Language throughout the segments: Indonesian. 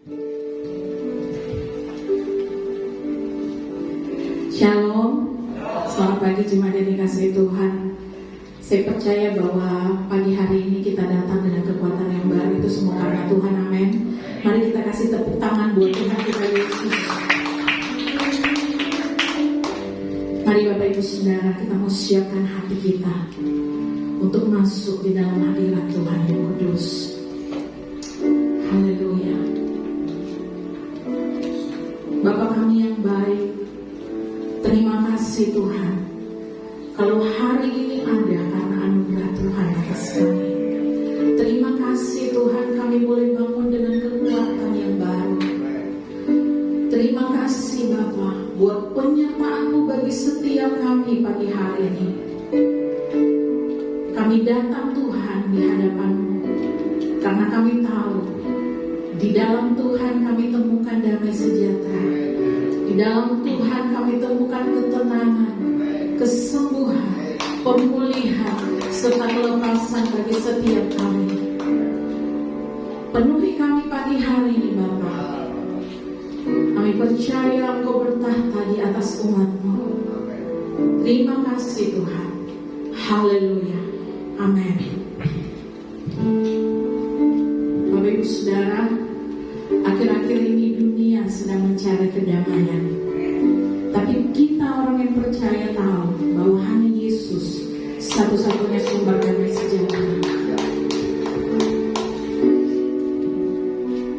Shalom, selamat pagi jemaat yang dikasihi Tuhan. Saya percaya bahwa pagi hari ini kita datang dengan kekuatan yang baru, itu semua karena Tuhan, amin. Mari kita kasih tepuk tangan buat Tuhan kita Yesus. Mari Bapak Ibu Saudara, kita mau siapkan hati kita untuk masuk di dalam hadirat Tuhan yang kudus. Haleluya. Bapa kami yang baik, terima kasih Tuhan. Kalau hari ini ada karena anugerah Tuhan atas kami. Terima kasih Tuhan, kami boleh bangun dengan kekuatan yang baru. Terima kasih Bapa buat penyertaan-Mu bagi setiap kami pagi hari ini. Kami datang Tuhan di hadapan-Mu karena kami tahu di dalam Tuhan kami temukan damai sejahtera. Di dalam Tuhan kami temukan ketenangan, kesembuhan, pemulihan, serta kelepasan bagi setiap kami. Penuhi kami pagi hari ini Bapa. Kami percaya Engkau bertahta di atas umat-Mu. Terima kasih Tuhan. Haleluya. Amin. Bapak Ibu Saudara, akhir-akhir ini dunia sedang mencari kedamaian. Tapi kita orang yang percaya tahu bahwa hanya Yesus satu-satunya sumber damai sejahtera.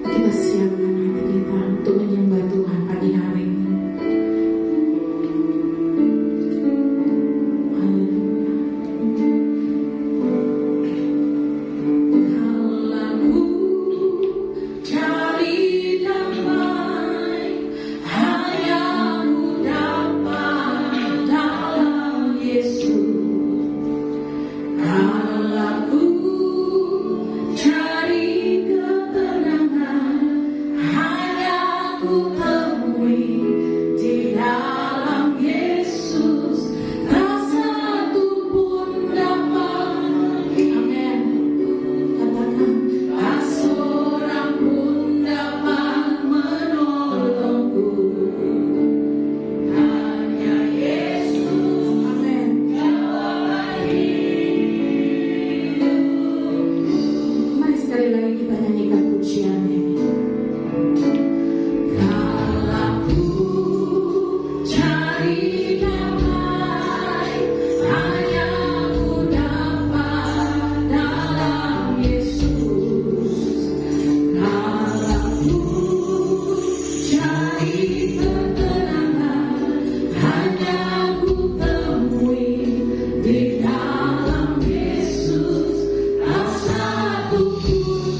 Kita siapkan hati kita untuk menyembah Tuhan pagi hari ini.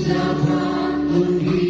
Dapat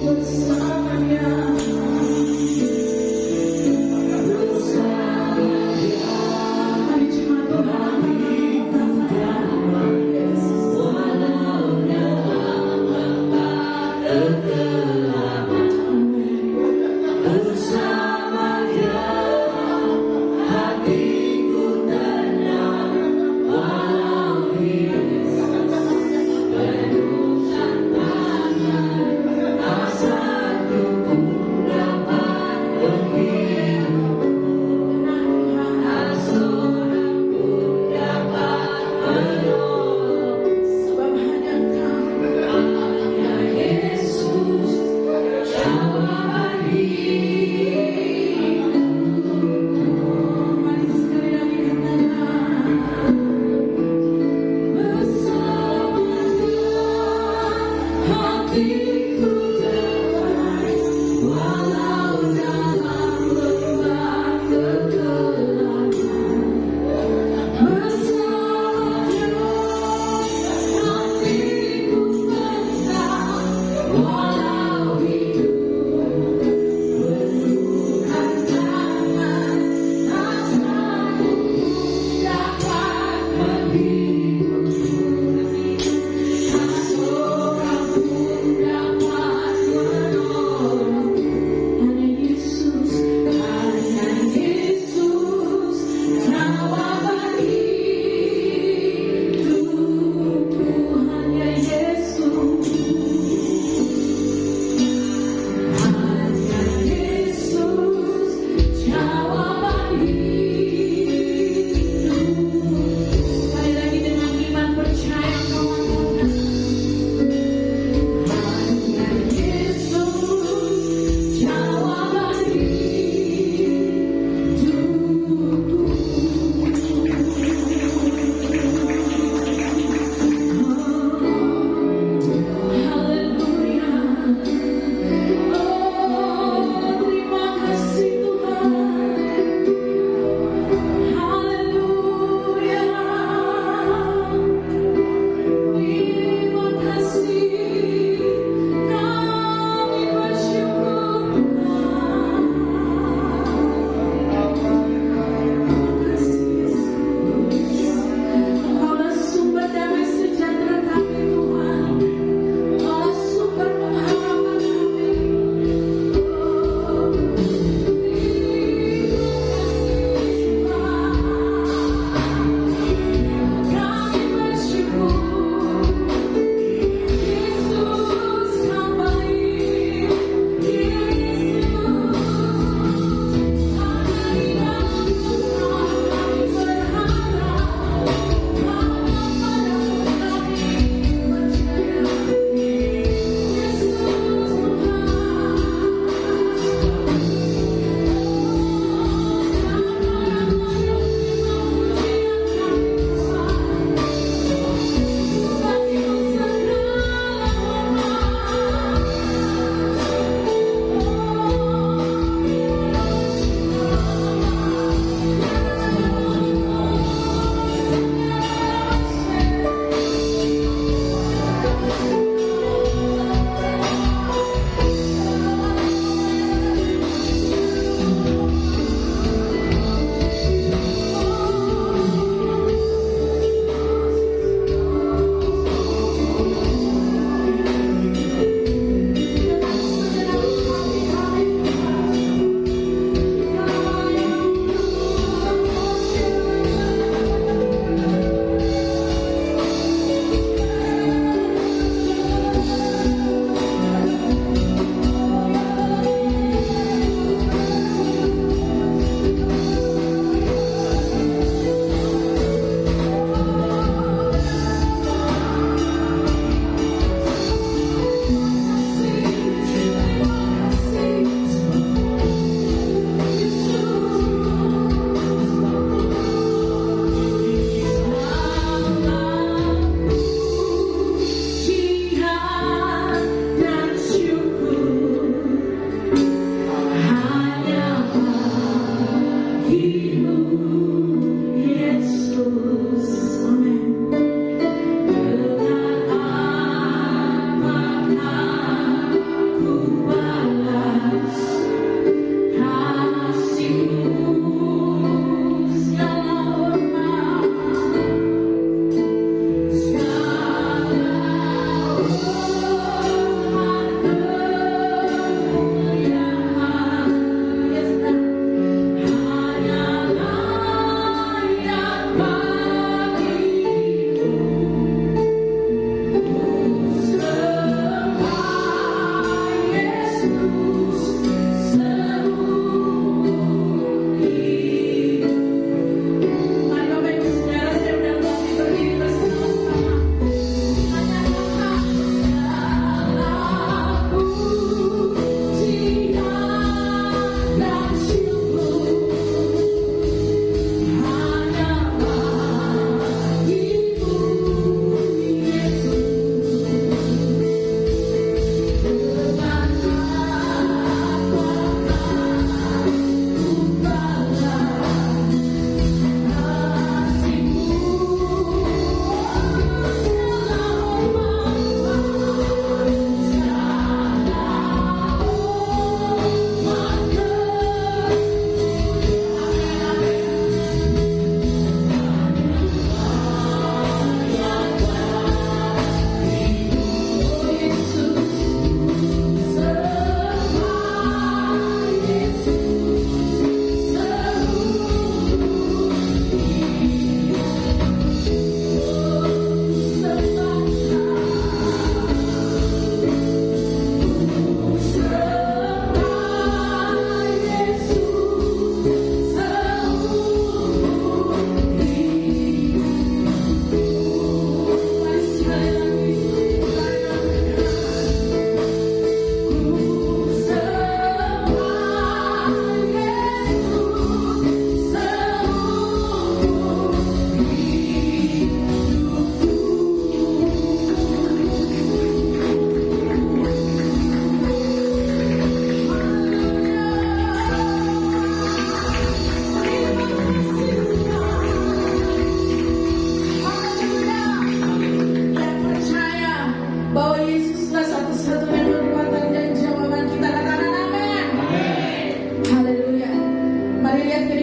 Bersamanya,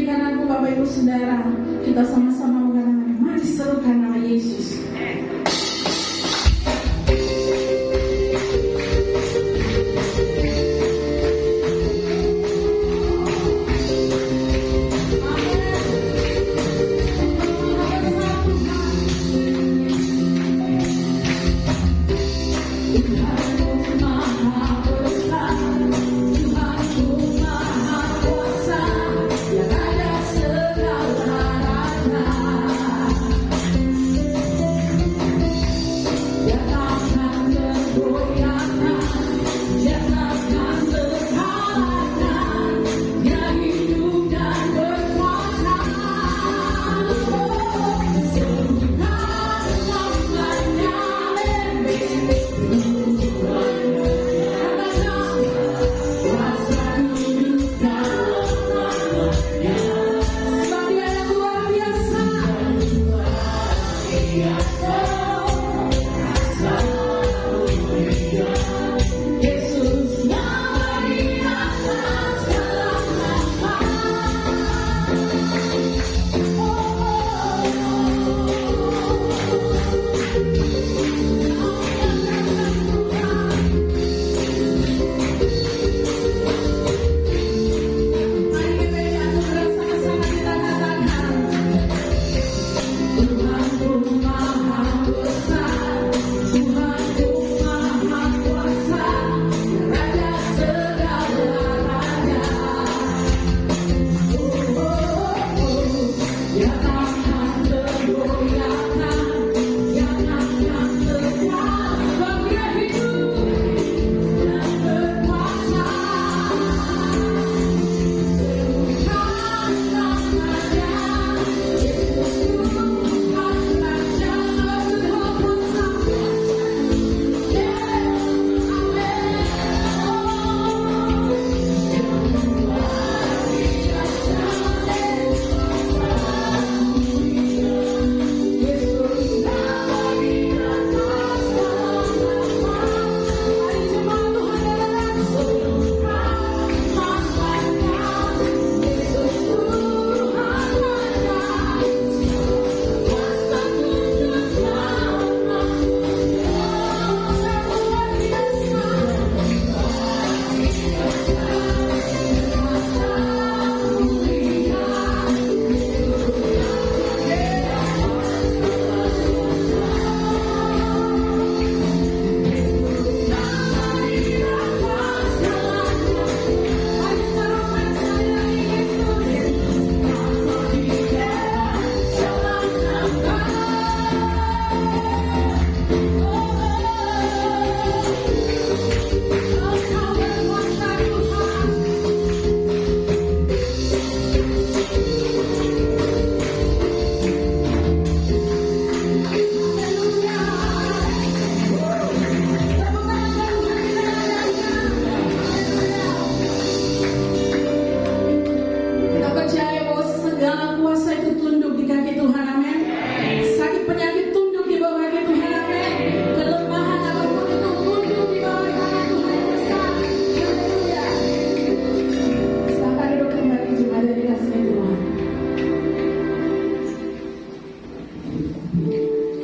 di kananku Bapak Ibu Saudara, kita sama-sama mengatakan, mari serukan nama Yesus.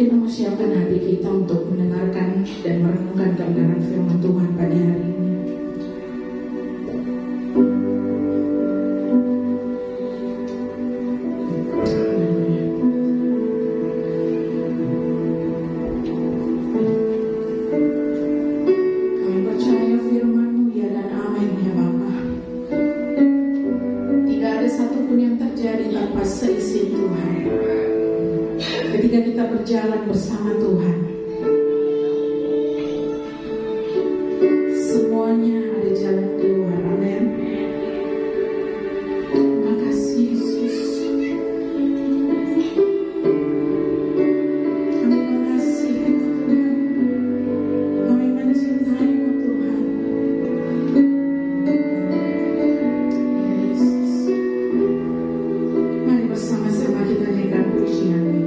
Kita mau siapkan hati kita untuk mendengarkan dan merenungkan kebenaran firman Tuhan pada hari ini. Kami percaya firman-Mu ya dan amin ya Bapa. Tidak ada satupun yang terjadi tanpa seizin Tuhan. Ketika kita berjalan bersama Tuhan, semuanya ada jalan keluar. Amin. Terima kasih Yesus. Kami mengasihi Tuhan. Kami mencintai-Mu Tuhan. Ya Yesus. Mari bersama-sama kita naikkan pujian ini.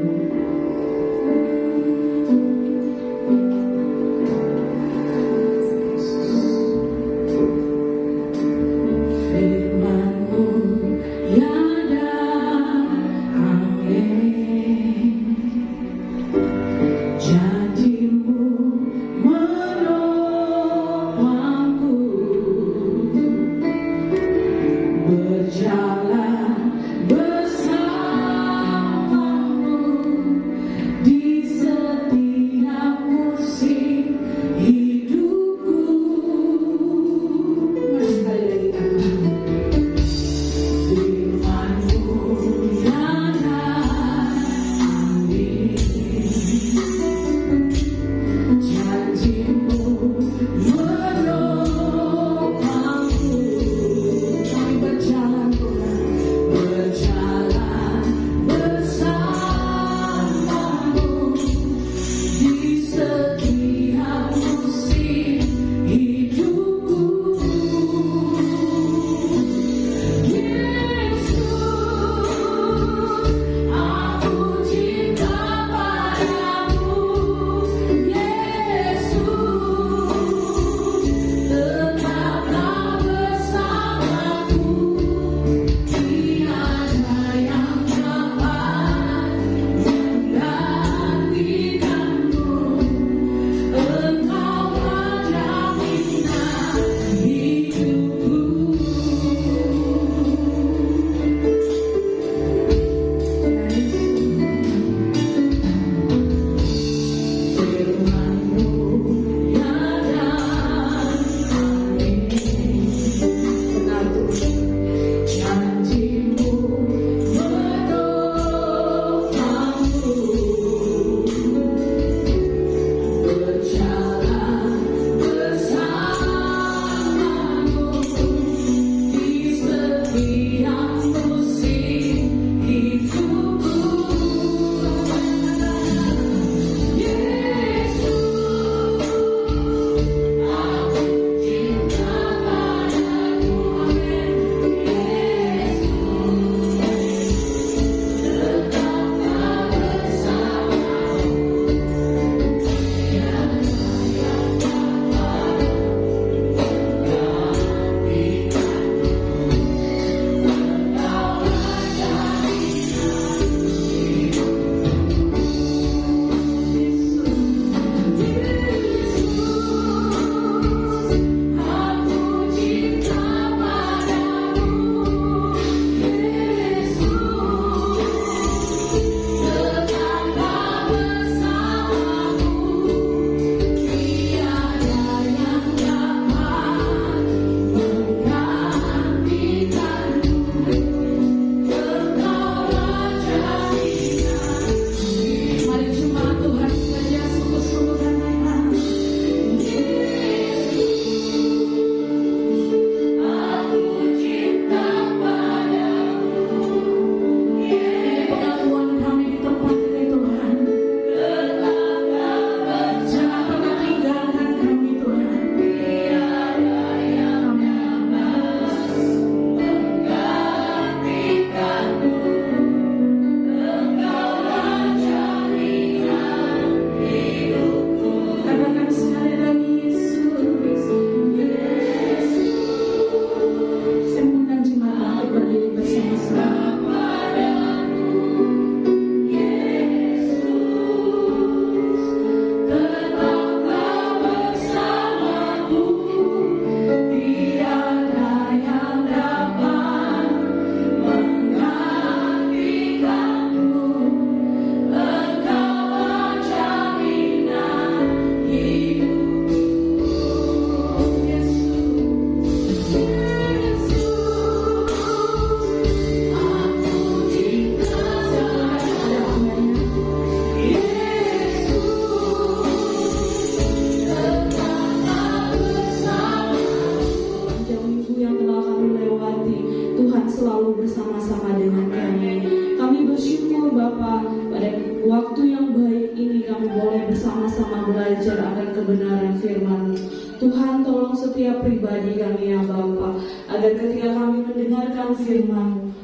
bersama-sama belajar akan kebenaran firman-Mu. Tuhan, tolong setiap pribadi kami ya Bapa, agar ketika kami mendengarkan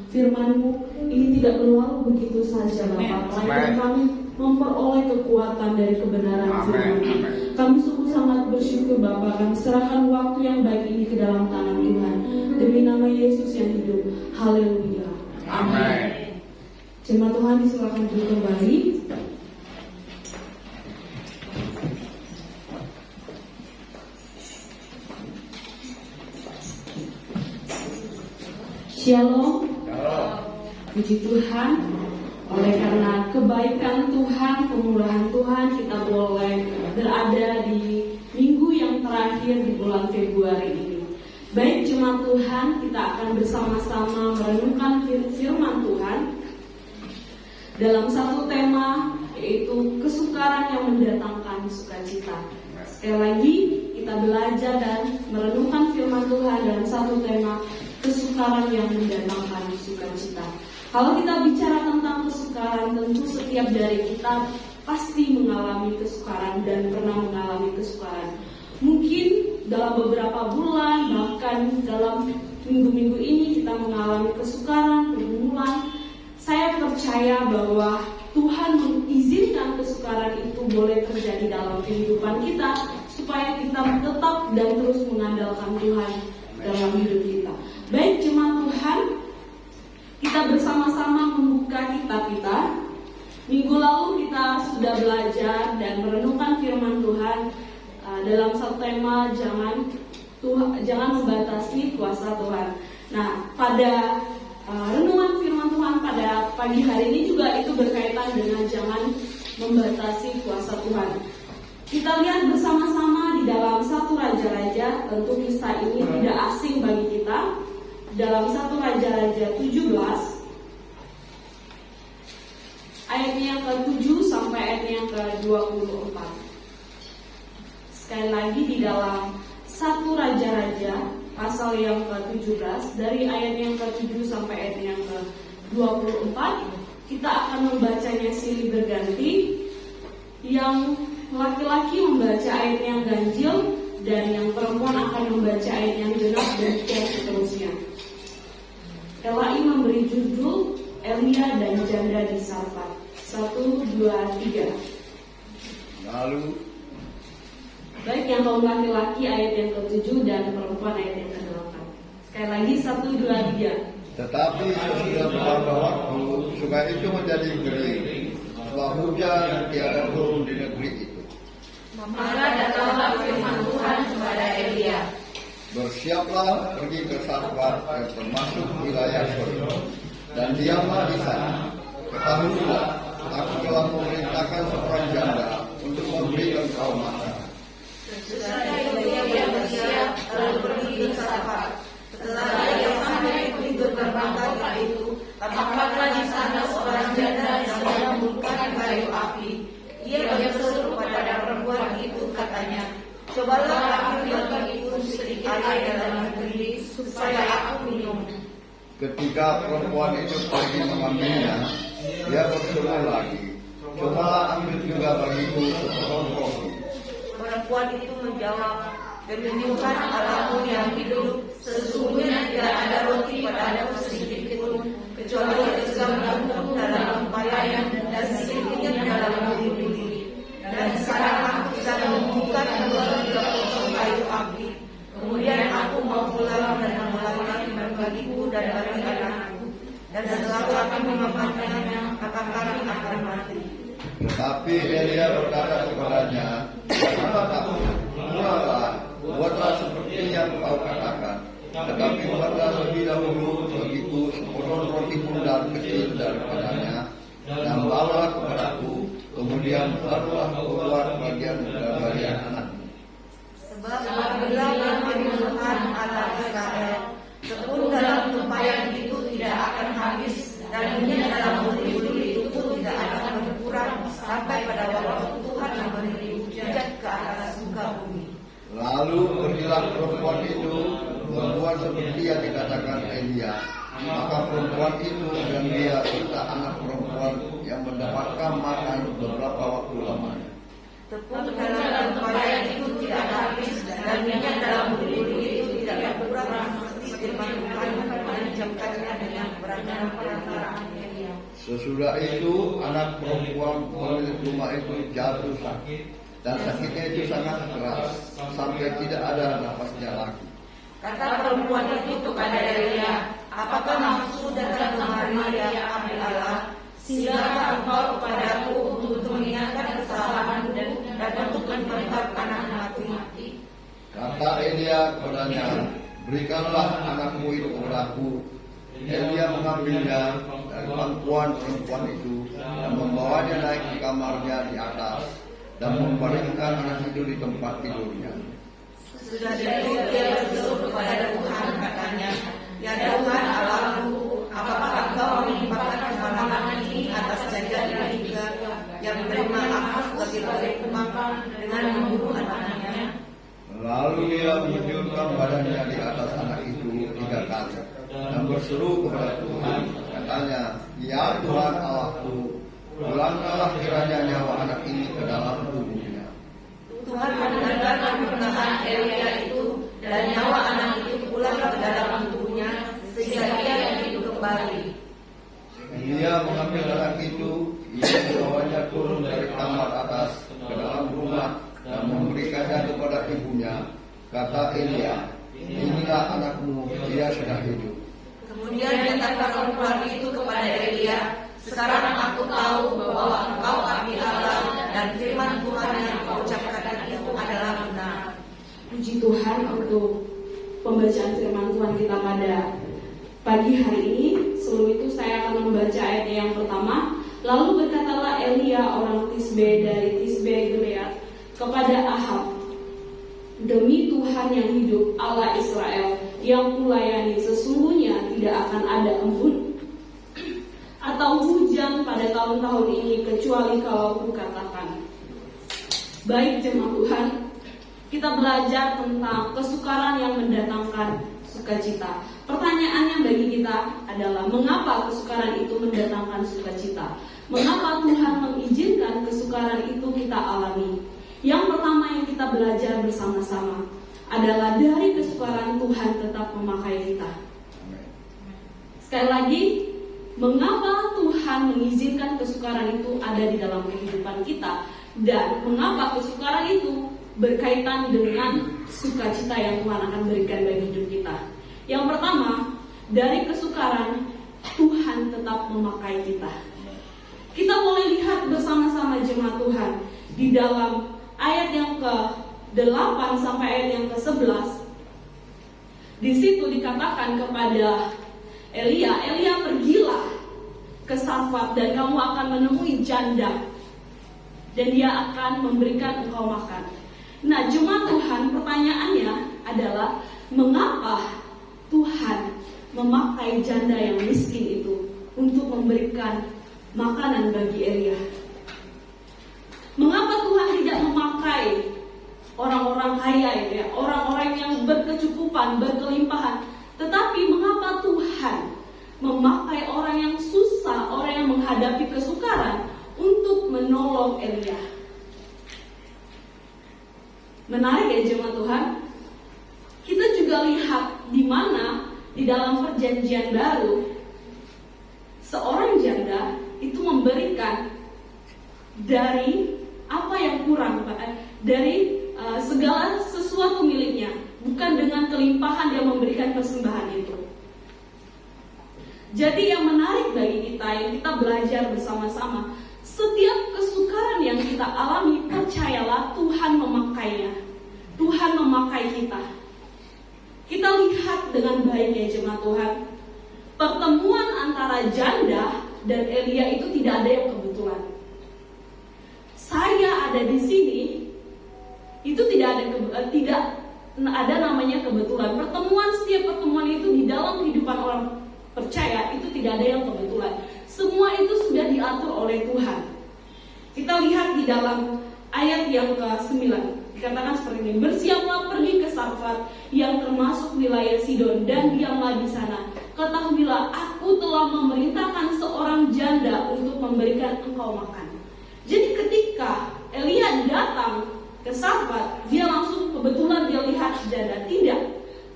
firman-Mu ini tidak berlalu begitu saja Bapa, melainkan kami memperoleh kekuatan dari kebenaran firman-Mu. Kami sungguh sangat bersyukur Bapa, kami serahkan waktu yang baik ini ke dalam tangan Tuhan, demi nama Yesus yang hidup. Haleluya. Amin. Jemaat Tuhan disilakan duduk kembali. Shalom. Puji Tuhan, oleh karena kebaikan Tuhan, kemurahan Tuhan, kita boleh berada di minggu yang terakhir di bulan Februari ini. Baik jemaat Tuhan, kita akan bersama-sama merenungkan firman Tuhan dalam satu tema, yaitu kesukaran yang mendatangkan sukacita. Sekali lagi, kita belajar dan merenungkan firman Tuhan dalam satu tema, kesukaran yang mendatangkan sukacita. Kalau kita bicara tentang kesukaran, tentu setiap dari kita pasti mengalami kesukaran dan pernah mengalami kesukaran. Mungkin dalam beberapa bulan, bahkan dalam minggu-minggu ini kita mengalami kesukaran, pergumulan. Saya percaya bahwa Tuhan mengizinkan kesukaran itu boleh terjadi dalam kehidupan kita, supaya kita tetap dan terus mengandalkan Tuhan dalam hidup kita. Baik jemaat Tuhan, kita bersama-sama membuka kitab kita. Minggu lalu kita sudah belajar dan merenungkan firman Tuhan dalam satu tema, jangan membatasi kuasa Tuhan. Nah, pada renungan firman Tuhan pada pagi hari ini juga itu berkaitan dengan jangan membatasi kuasa Tuhan. Kita lihat bersama-sama di dalam 1 Raja-Raja, tentu kisah ini tidak asing bagi kita. Dalam 1 Raja-Raja 17 ayatnya yang ke-7 sampai ayatnya yang ke-24. Sekali lagi di dalam 1 Raja-Raja pasal yang ke-17 dari ayat yang ke-7 sampai ayat yang ke-24, kita akan membacanya silih berganti. Yang laki-laki membaca ayat yang ganjil dan yang perempuan akan membaca ayat yang genap dan seterusnya. Elai memberi judul Elia dan Janda di Sarfat. 1, 2, 3. Lalu baik, yang kaum laki-laki ayat yang ke-7 dan perempuan ayat yang ke-8. Sekali lagi 1, 2, 3. tetapi sesudah beberapa waktu sungai itu menjadi kering, sebab hujan tiada turun di negeri itu. Maka datanglah firman Tuhan kepada Elia, bersiaplah pergi ke Sarfat yang termasuk wilayah Sidon, dan diamlah di sana. Ketahuilah, aku telah memerintahkan seorang janda untuk memberi engkau makan. sesudah Elia bersiap lalu pergi ke Sarfat. Setelah ia sampai di gerbang kota itu, tampaklah di sana seorang janda yang sedang membakar kayu api. Ia berseru kepada perempuan itu, katanya, cobalah ambil bagiku sedikit air dalam negeri supaya aku minum. Ketika perempuan itu pergi mengambilnya, dia berseru lagi, cobalah ambil juga bagiku sepotong roti. Perempuan itu menjawab, demi Tuhan Allahmu yang hidup, sesungguhnya tidak ada roti padaku sedikit pun, kecuali segenggam gandum dalam tempayan dan sedikitnya dalam buli-buli. Dan sekarang aku sedang membuka 2 potong kayu api. Kemudian aku mau pulang dan memulangkan bagiku dan bagi anakku. Dan setelah kami memakannya, maka kami akan mati. Tetapi Elia berkata kepadanya, janganlah takut, mulailah, buatlah seperti yang kau katakan. Tetapi buatlah lebih dahulu bagiku sepotong roti bundar kecil daripadanya, dan bawalah kepadaku, kemudian barulah keluar bagian anakmu. Sebab apabila firman Tuhan Allah Israel, tepung dalam tempayan itu tidak akan habis, dan minyak dalam buli-buli itu pun tidak akan berkurang sampai pada waktu Tuhan memberi hujan ke atas muka bumi. Lalu pergilah perempuan itu membuat seperti yang dikatakan Elia. Maka perempuan itu dan dia serta anak perempuan yang mendapatkan makan beberapa waktu lamanya. Tepung dalam tempayan itu tidak habis, dan minyak dalam budi-budi itu tidak berkurang, seperti firman Tuhan mengancamkannya dengan perantara Elia. Sesudah itu anak perempuan pemilik rumah itu jatuh sakit, dan sakitnya itu sangat keras sampai tidak ada nafasnya lagi. Kata perempuan itu kepada Elia, apakah maksud datang kemari ya abdi Allah? Silakan engkau kepadaku untuk mengingatkan kesalahanmu dan untuk menempatkan anakku mati. Kata Elia kepadanya, berikanlah anakmu itu kepadaku. Elia mengambilnya dari pangkuan perempuan itu dan membawanya naik ke kamarnya di atas dan membaringkan anak itu di tempat tidurnya. Sudah itu dia berseru kepada Tuhan, katanya, ya Tuhan Allahku, apakah engkau menimpakan kesalahan ini atas jajan Mika yang menerima aku sebagai upah dengan membunuh anaknya? Lalu dia menunjukkan badannya di atas anak itu 3 kali dan berseru kepada Tuhan, katanya, ya Tuhan Allahku, pulangkanlah kiranya nyawa anak ini ke dalam tubuhnya. Tuhan mendengarkan perkataan Elia itu, dan nyawa anak itu pulang ke dalam tubuhnya sehingga ia hidup kembali. Dia mengambil anak itu, ia membawanya turun dari kamar atas ke dalam rumah dan memberikannya kepada ibunya. Kata Elia, inilah anakmu, dia sudah hidup. Kemudian kata perempuan itu kepada Elia, sekarang aku tahu bahwa engkau abdi Allah dan firman Tuhan yang kau ucapkan itu adalah benar. Puji Tuhan untuk pembacaan firman Tuhan kita pada pagi hari ini. Sebelum itu saya akan membaca ayat yang pertama. Lalu berkatalah Elia orang Tisbe dari Tisbe Gilead kepada Ahab, demi Tuhan yang hidup, Allah Israel yang kulayani, sesungguhnya tidak akan ada embun atau hujan pada tahun-tahun ini kecuali kalau kukatakan. Baik jemaat Tuhan, kita belajar tentang kesukaran yang mendatangkan sukacita. Pertanyaannya bagi kita adalah, mengapa kesukaran itu mendatangkan sukacita? Mengapa Tuhan mengizinkan kesukaran itu kita alami? Yang pertama yang kita belajar bersama-sama adalah dari kesukaran Tuhan tetap memakai kita. Sekali lagi, mengapa Tuhan mengizinkan kesukaran itu ada di dalam kehidupan kita, dan mengapa kesukaran itu berkaitan dengan sukacita yang Tuhan akan berikan bagi hidup kita. Yang pertama, dari kesukaran Tuhan tetap memakai kita. Kita boleh lihat bersama-sama jemaat Tuhan di dalam ayat yang ke-8 sampai ayat yang ke-11. Di situ dikatakan kepada Elia, pergilah ke Sarfat dan kamu akan menemui janda dan dia akan memberikan engkau makan. Nah, jemaat Tuhan, pertanyaannya adalah, mengapa Tuhan memakai janda yang miskin itu untuk memberikan makanan bagi Elia? Mengapa Tuhan tidak memakai orang-orang kaya, ya, orang-orang yang berkecukupan, berkelimpahan, tetapi mengapa Tuhan memakai orang yang susah, orang yang menghadapi kesukaran untuk menolong Elia? Menarik ya jemaat Tuhan. Kita juga lihat di mana di dalam perjanjian baru seorang janda itu memberikan dari apa yang kurang, dari segala sesuatu miliknya, bukan dengan kelimpahan dia memberikan persembahan itu. Jadi yang menarik bagi kita, yang kita belajar bersama-sama, setiap kesukaran yang kita alami, percayalah Tuhan memakainya. Tuhan memakai kita. Kita lihat dengan baik ya jemaat Tuhan, pertemuan antara janda dan Elia itu tidak ada yang kebetulan. Saya ada di sini, itu tidak ada namanya kebetulan. Setiap pertemuan itu di dalam kehidupan orang percaya itu tidak ada yang kebetulan. Semua itu sudah diatur oleh Tuhan. Kita lihat di dalam ayat yang ke-9, dikatakan seperti ini, bersiaplah pergi ke Sarfat yang termasuk wilayah Sidon dan diamlah di sana. Ketahuilah, aku telah memerintahkan seorang janda untuk memberikan engkau makan. Jadi ketika Elia datang ke Sarfat, dia langsung kebetulan dia lihat janda. Tidak.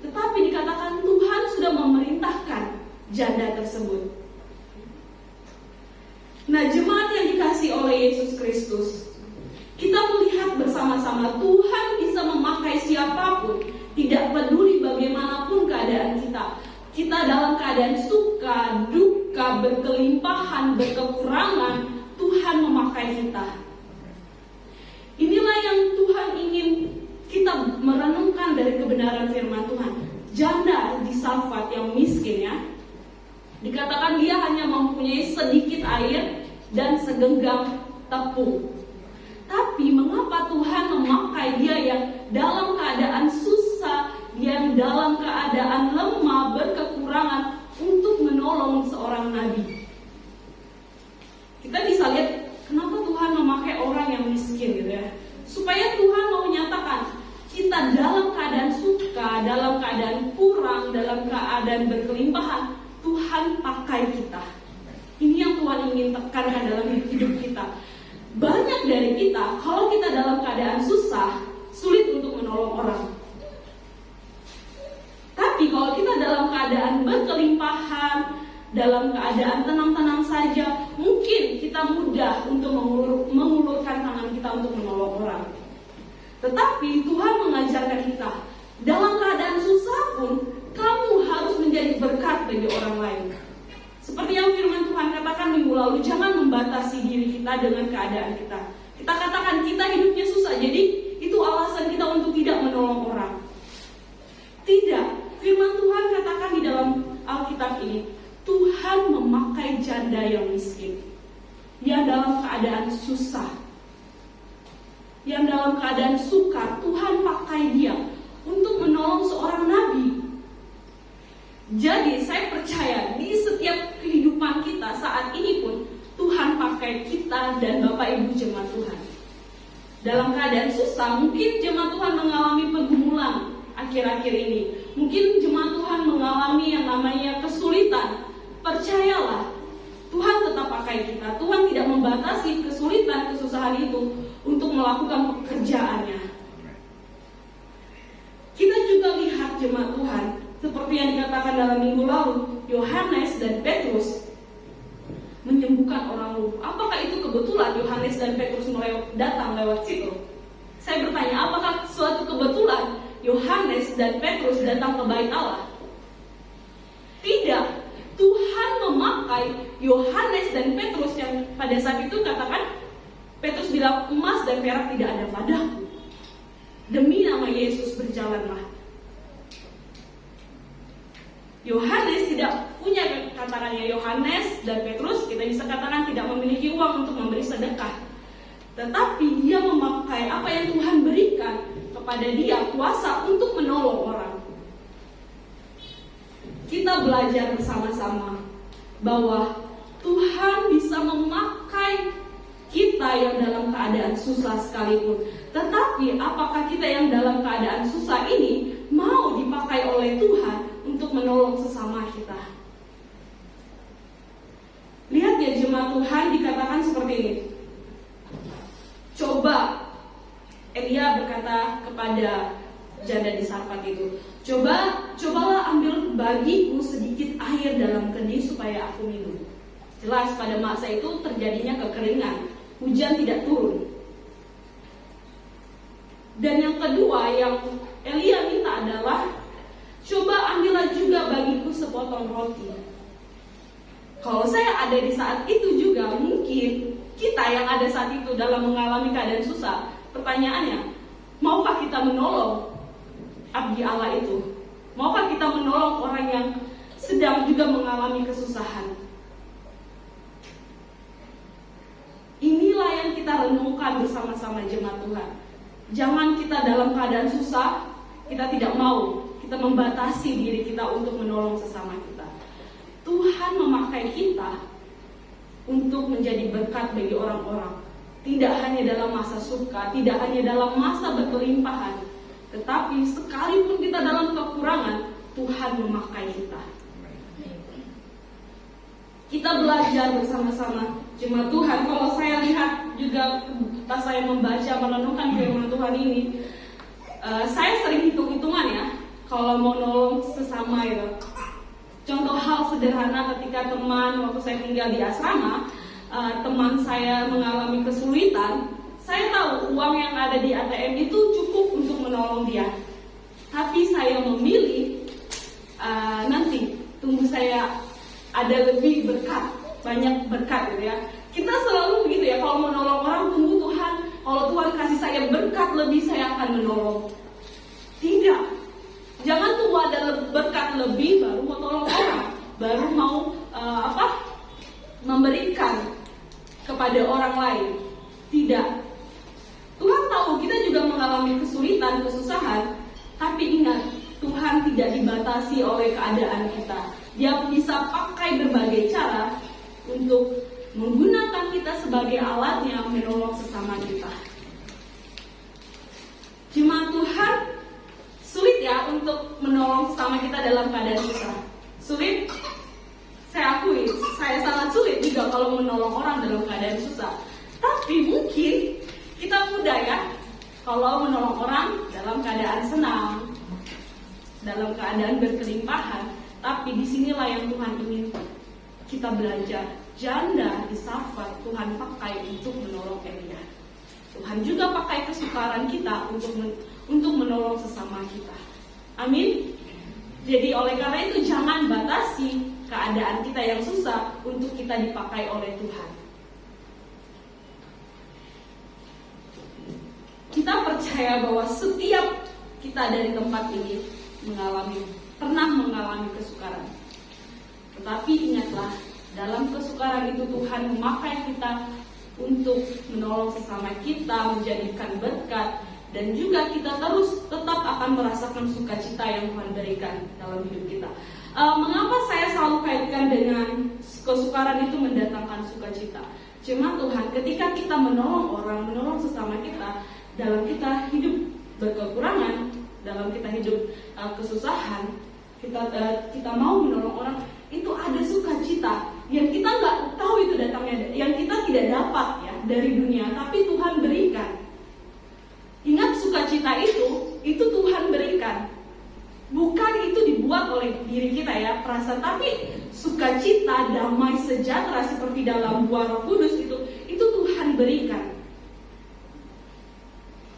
Tetapi dikatakan Tuhan sudah memerintahkan janda tersebut. Nah, jemaat yang dikasihi oleh Yesus Kristus, kita melihat bersama-sama Tuhan bisa memakai siapapun, tidak peduli bagaimanapun keadaan kita. Kita dalam keadaan suka, duka, berkelimpahan, berkekurangan, Tuhan memakai kita. Inilah yang Tuhan ingin kita merenungkan dari kebenaran firman Tuhan. Janda di Sarfat yang miskin, ya, dikatakan dia hanya mempunyai sedikit air dan segenggam tepung. Tapi mengapa Tuhan memakai dia yang dalam keadaan susah, yang dalam keadaan lemah, berkekurangan untuk menolong seorang nabi? Kita bisa lihat kenapa Tuhan memakai orang yang miskin gitu ya. Supaya Tuhan mau nyatakan kita dalam keadaan suka, dalam keadaan kurang, dalam keadaan berkelimpahan, Tuhan pakai kita. Ini yang Tuhan ingin tekankan dalam hidup kita. Banyak dari kita, kalau kita dalam keadaan susah, sulit untuk menolong orang. Tapi kalau kita dalam keadaan berkelimpahan, dalam keadaan tenang-tenang saja, mungkin kita mudah untuk mengulurkan tangan kita untuk menolong orang. Tetapi Tuhan mengajarkan kita, dalam keadaan susah pun, kamu harus menjadi berkat bagi orang lain. Seperti yang firman Tuhan katakan minggu lalu, jangan membatasi diri kita dengan keadaan kita. Kita katakan kita hidupnya susah, jadi itu alasan kita untuk tidak menolong orang. Tidak, firman Tuhan katakan di dalam Alkitab ini, Tuhan memakai janda yang miskin, yang dalam keadaan susah, yang dalam keadaan sukar. Tuhan pakai dia untuk menolong seorang nabi. Jadi saya percaya di setiap kehidupan kita saat ini pun Tuhan pakai kita dan Bapak Ibu jemaat Tuhan. Dalam keadaan susah, mungkin jemaat Tuhan mengalami pergumulan akhir-akhir ini. Mungkin jemaat Tuhan mengalami yang namanya kesulitan. Percayalah, Tuhan tetap pakai kita. Tuhan tidak membatasi kesulitan, kesusahan itu untuk melakukan pekerjaannya. Kita juga lihat jemaat Tuhan, seperti yang dikatakan dalam minggu lalu, Yohanes dan Petrus menyembuhkan orang lumpuh. Apakah itu kebetulan Yohanes dan Petrus datang lewat situ? Saya bertanya, apakah suatu kebetulan Yohanes dan Petrus datang ke bait Allah? Tidak. Tuhan memakai Yohanes dan Petrus yang pada saat itu katakan, Petrus bilang, emas dan perak tidak ada padaku, demi nama Yesus berjalanlah. Yohanes tidak punya, katakannya Yohanes dan Petrus, kita bisa katakan tidak memiliki uang untuk memberi sedekah. Tetapi dia memakai apa yang Tuhan berikan kepada dia, kuasa untuk menolong orang. Kita belajar bersama-sama bahwa Tuhan bisa memakai kita yang dalam keadaan susah sekalipun. Tetapi apakah kita yang dalam keadaan susah ini mau dipakai oleh Tuhan untuk menolong sesama kita? Lihat ya jemaat Tuhan, dikatakan seperti ini. Coba, Elia berkata kepada janda di Sarfat itu, cobalah ambil bagiku sedikit air dalam kendi supaya aku minum. Jelas pada masa itu terjadinya kekeringan, hujan tidak turun. Dan yang kedua yang Elia minta adalah, coba ambillah juga bagiku sepotong roti. Kalau saya ada di saat itu juga, mungkin kita yang ada saat itu dalam mengalami keadaan susah, pertanyaannya, maukah kita menolong abdi Allah itu? Maukah kita menolong orang yang sedang juga mengalami kesusahan? Inilah yang kita renungkan bersama-sama jemaat Tuhan. Jangan kita dalam keadaan susah, kita tidak mau, kita membatasi diri kita untuk menolong sesama kita. Tuhan memakai kita untuk menjadi berkat bagi orang-orang. Tidak hanya dalam masa suka, tidak hanya dalam masa berkelimpahan, tetapi sekalipun kita dalam kekurangan, Tuhan memakai kita. kita belajar bersama-sama. Jemaat Tuhan, kalau saya lihat juga pas saya membaca merenungkan firman Tuhan ini, saya sering hitung-hitungan ya, kalau mau nolong sesama itu. Contoh hal sederhana ketika teman waktu saya tinggal di asrama, teman saya mengalami kesulitan, saya tahu uang yang ada di ATM itu cukup untuk menolong dia. Tapi saya memilih nanti tunggu saya ada lebih berkat, banyak berkat gitu ya. Kita selalu begitu ya, kalau menolong orang tunggu Tuhan, kalau Tuhan kasih saya berkat lebih saya akan menolong. Tidak, jangan tunggu ada berkat lebih baru mau tolong orang, baru mau memberikan kepada orang lain. Tidak. Tuhan tahu kita juga mengalami kesulitan, kesusahan, tapi ingat, Tuhan tidak dibatasi oleh keadaan kita. Dia bisa pakai berbagai cara untuk menggunakan kita sebagai alatnya menolong sesama kita. Jemaat Tuhan, sulit ya untuk menolong sesama kita dalam keadaan susah. Sulit, saya akui, saya sangat sulit juga kalau menolong orang dalam keadaan susah. Tapi mungkin kita mudah ya kalau menolong orang dalam keadaan senang, dalam keadaan berkelimpahan. Tapi disinilah yang Tuhan ingin kita belajar. Janda di Sarfat Tuhan pakai untuk menolong Elia. Tuhan juga pakai kesukaran kita untuk menolong sesama kita. Amin. Jadi oleh karena itu jangan batasi keadaan kita yang susah untuk kita dipakai oleh Tuhan. Kita percaya bahwa setiap kita dari tempat ini pernah mengalami kesukaran. Tetapi ingatlah, dalam kesukaran itu Tuhan memakai kita untuk menolong sesama kita, menjadikan berkat, dan juga kita terus tetap akan merasakan sukacita yang Tuhan berikan dalam hidup kita. Mengapa saya selalu kaitkan dengan kesukaran itu mendatangkan sukacita? Jemaat Tuhan, ketika kita menolong orang, menolong sesama kita, dalam kita hidup berkekurangan, dalam kita hidup kesusahan, kita mau menolong orang, itu ada sukacita yang kita nggak tahu itu datangnya, yang kita tidak dapat ya dari dunia, tapi Tuhan berikan. Ingat, sukacita itu Tuhan berikan, bukan itu dibuat oleh diri kita ya, perasaan, tapi sukacita, damai, sejahtera seperti dalam buah Roh Kudus itu Tuhan berikan.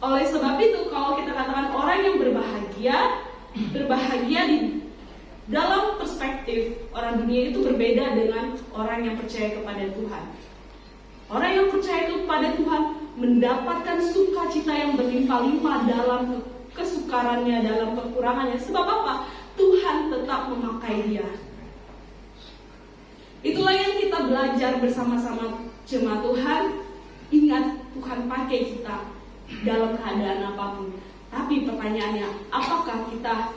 Oleh sebab itu, kalau kita katakan orang yang berbahagia di dalam perspektif orang dunia itu berbeda dengan orang yang percaya kepada Tuhan. Orang yang percaya kepada Tuhan mendapatkan sukacita yang berlimpah-limpah dalam kesukarannya, dalam kekurangannya. Sebab apa? Tuhan tetap memakai dia. Itulah yang kita belajar bersama-sama jemaat Tuhan. Ingat, Tuhan pakai kita dalam keadaan apapun. Tapi pertanyaannya, apakah kita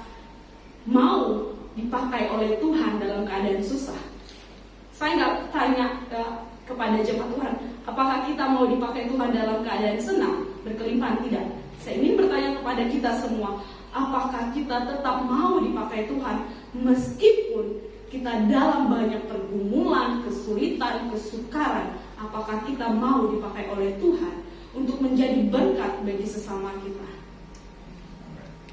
mau dipakai oleh Tuhan dalam keadaan susah? Saya nggak tanya kepada jemaat Tuhan, apakah kita mau dipakai Tuhan dalam keadaan senang, berkelimpahan? Tidak. Saya ingin bertanya kepada kita semua, apakah kita tetap mau dipakai Tuhan meskipun kita dalam banyak pergumulan, kesulitan, kesukaran? Apakah kita mau dipakai oleh Tuhan untuk menjadi berkat bagi sesama kita?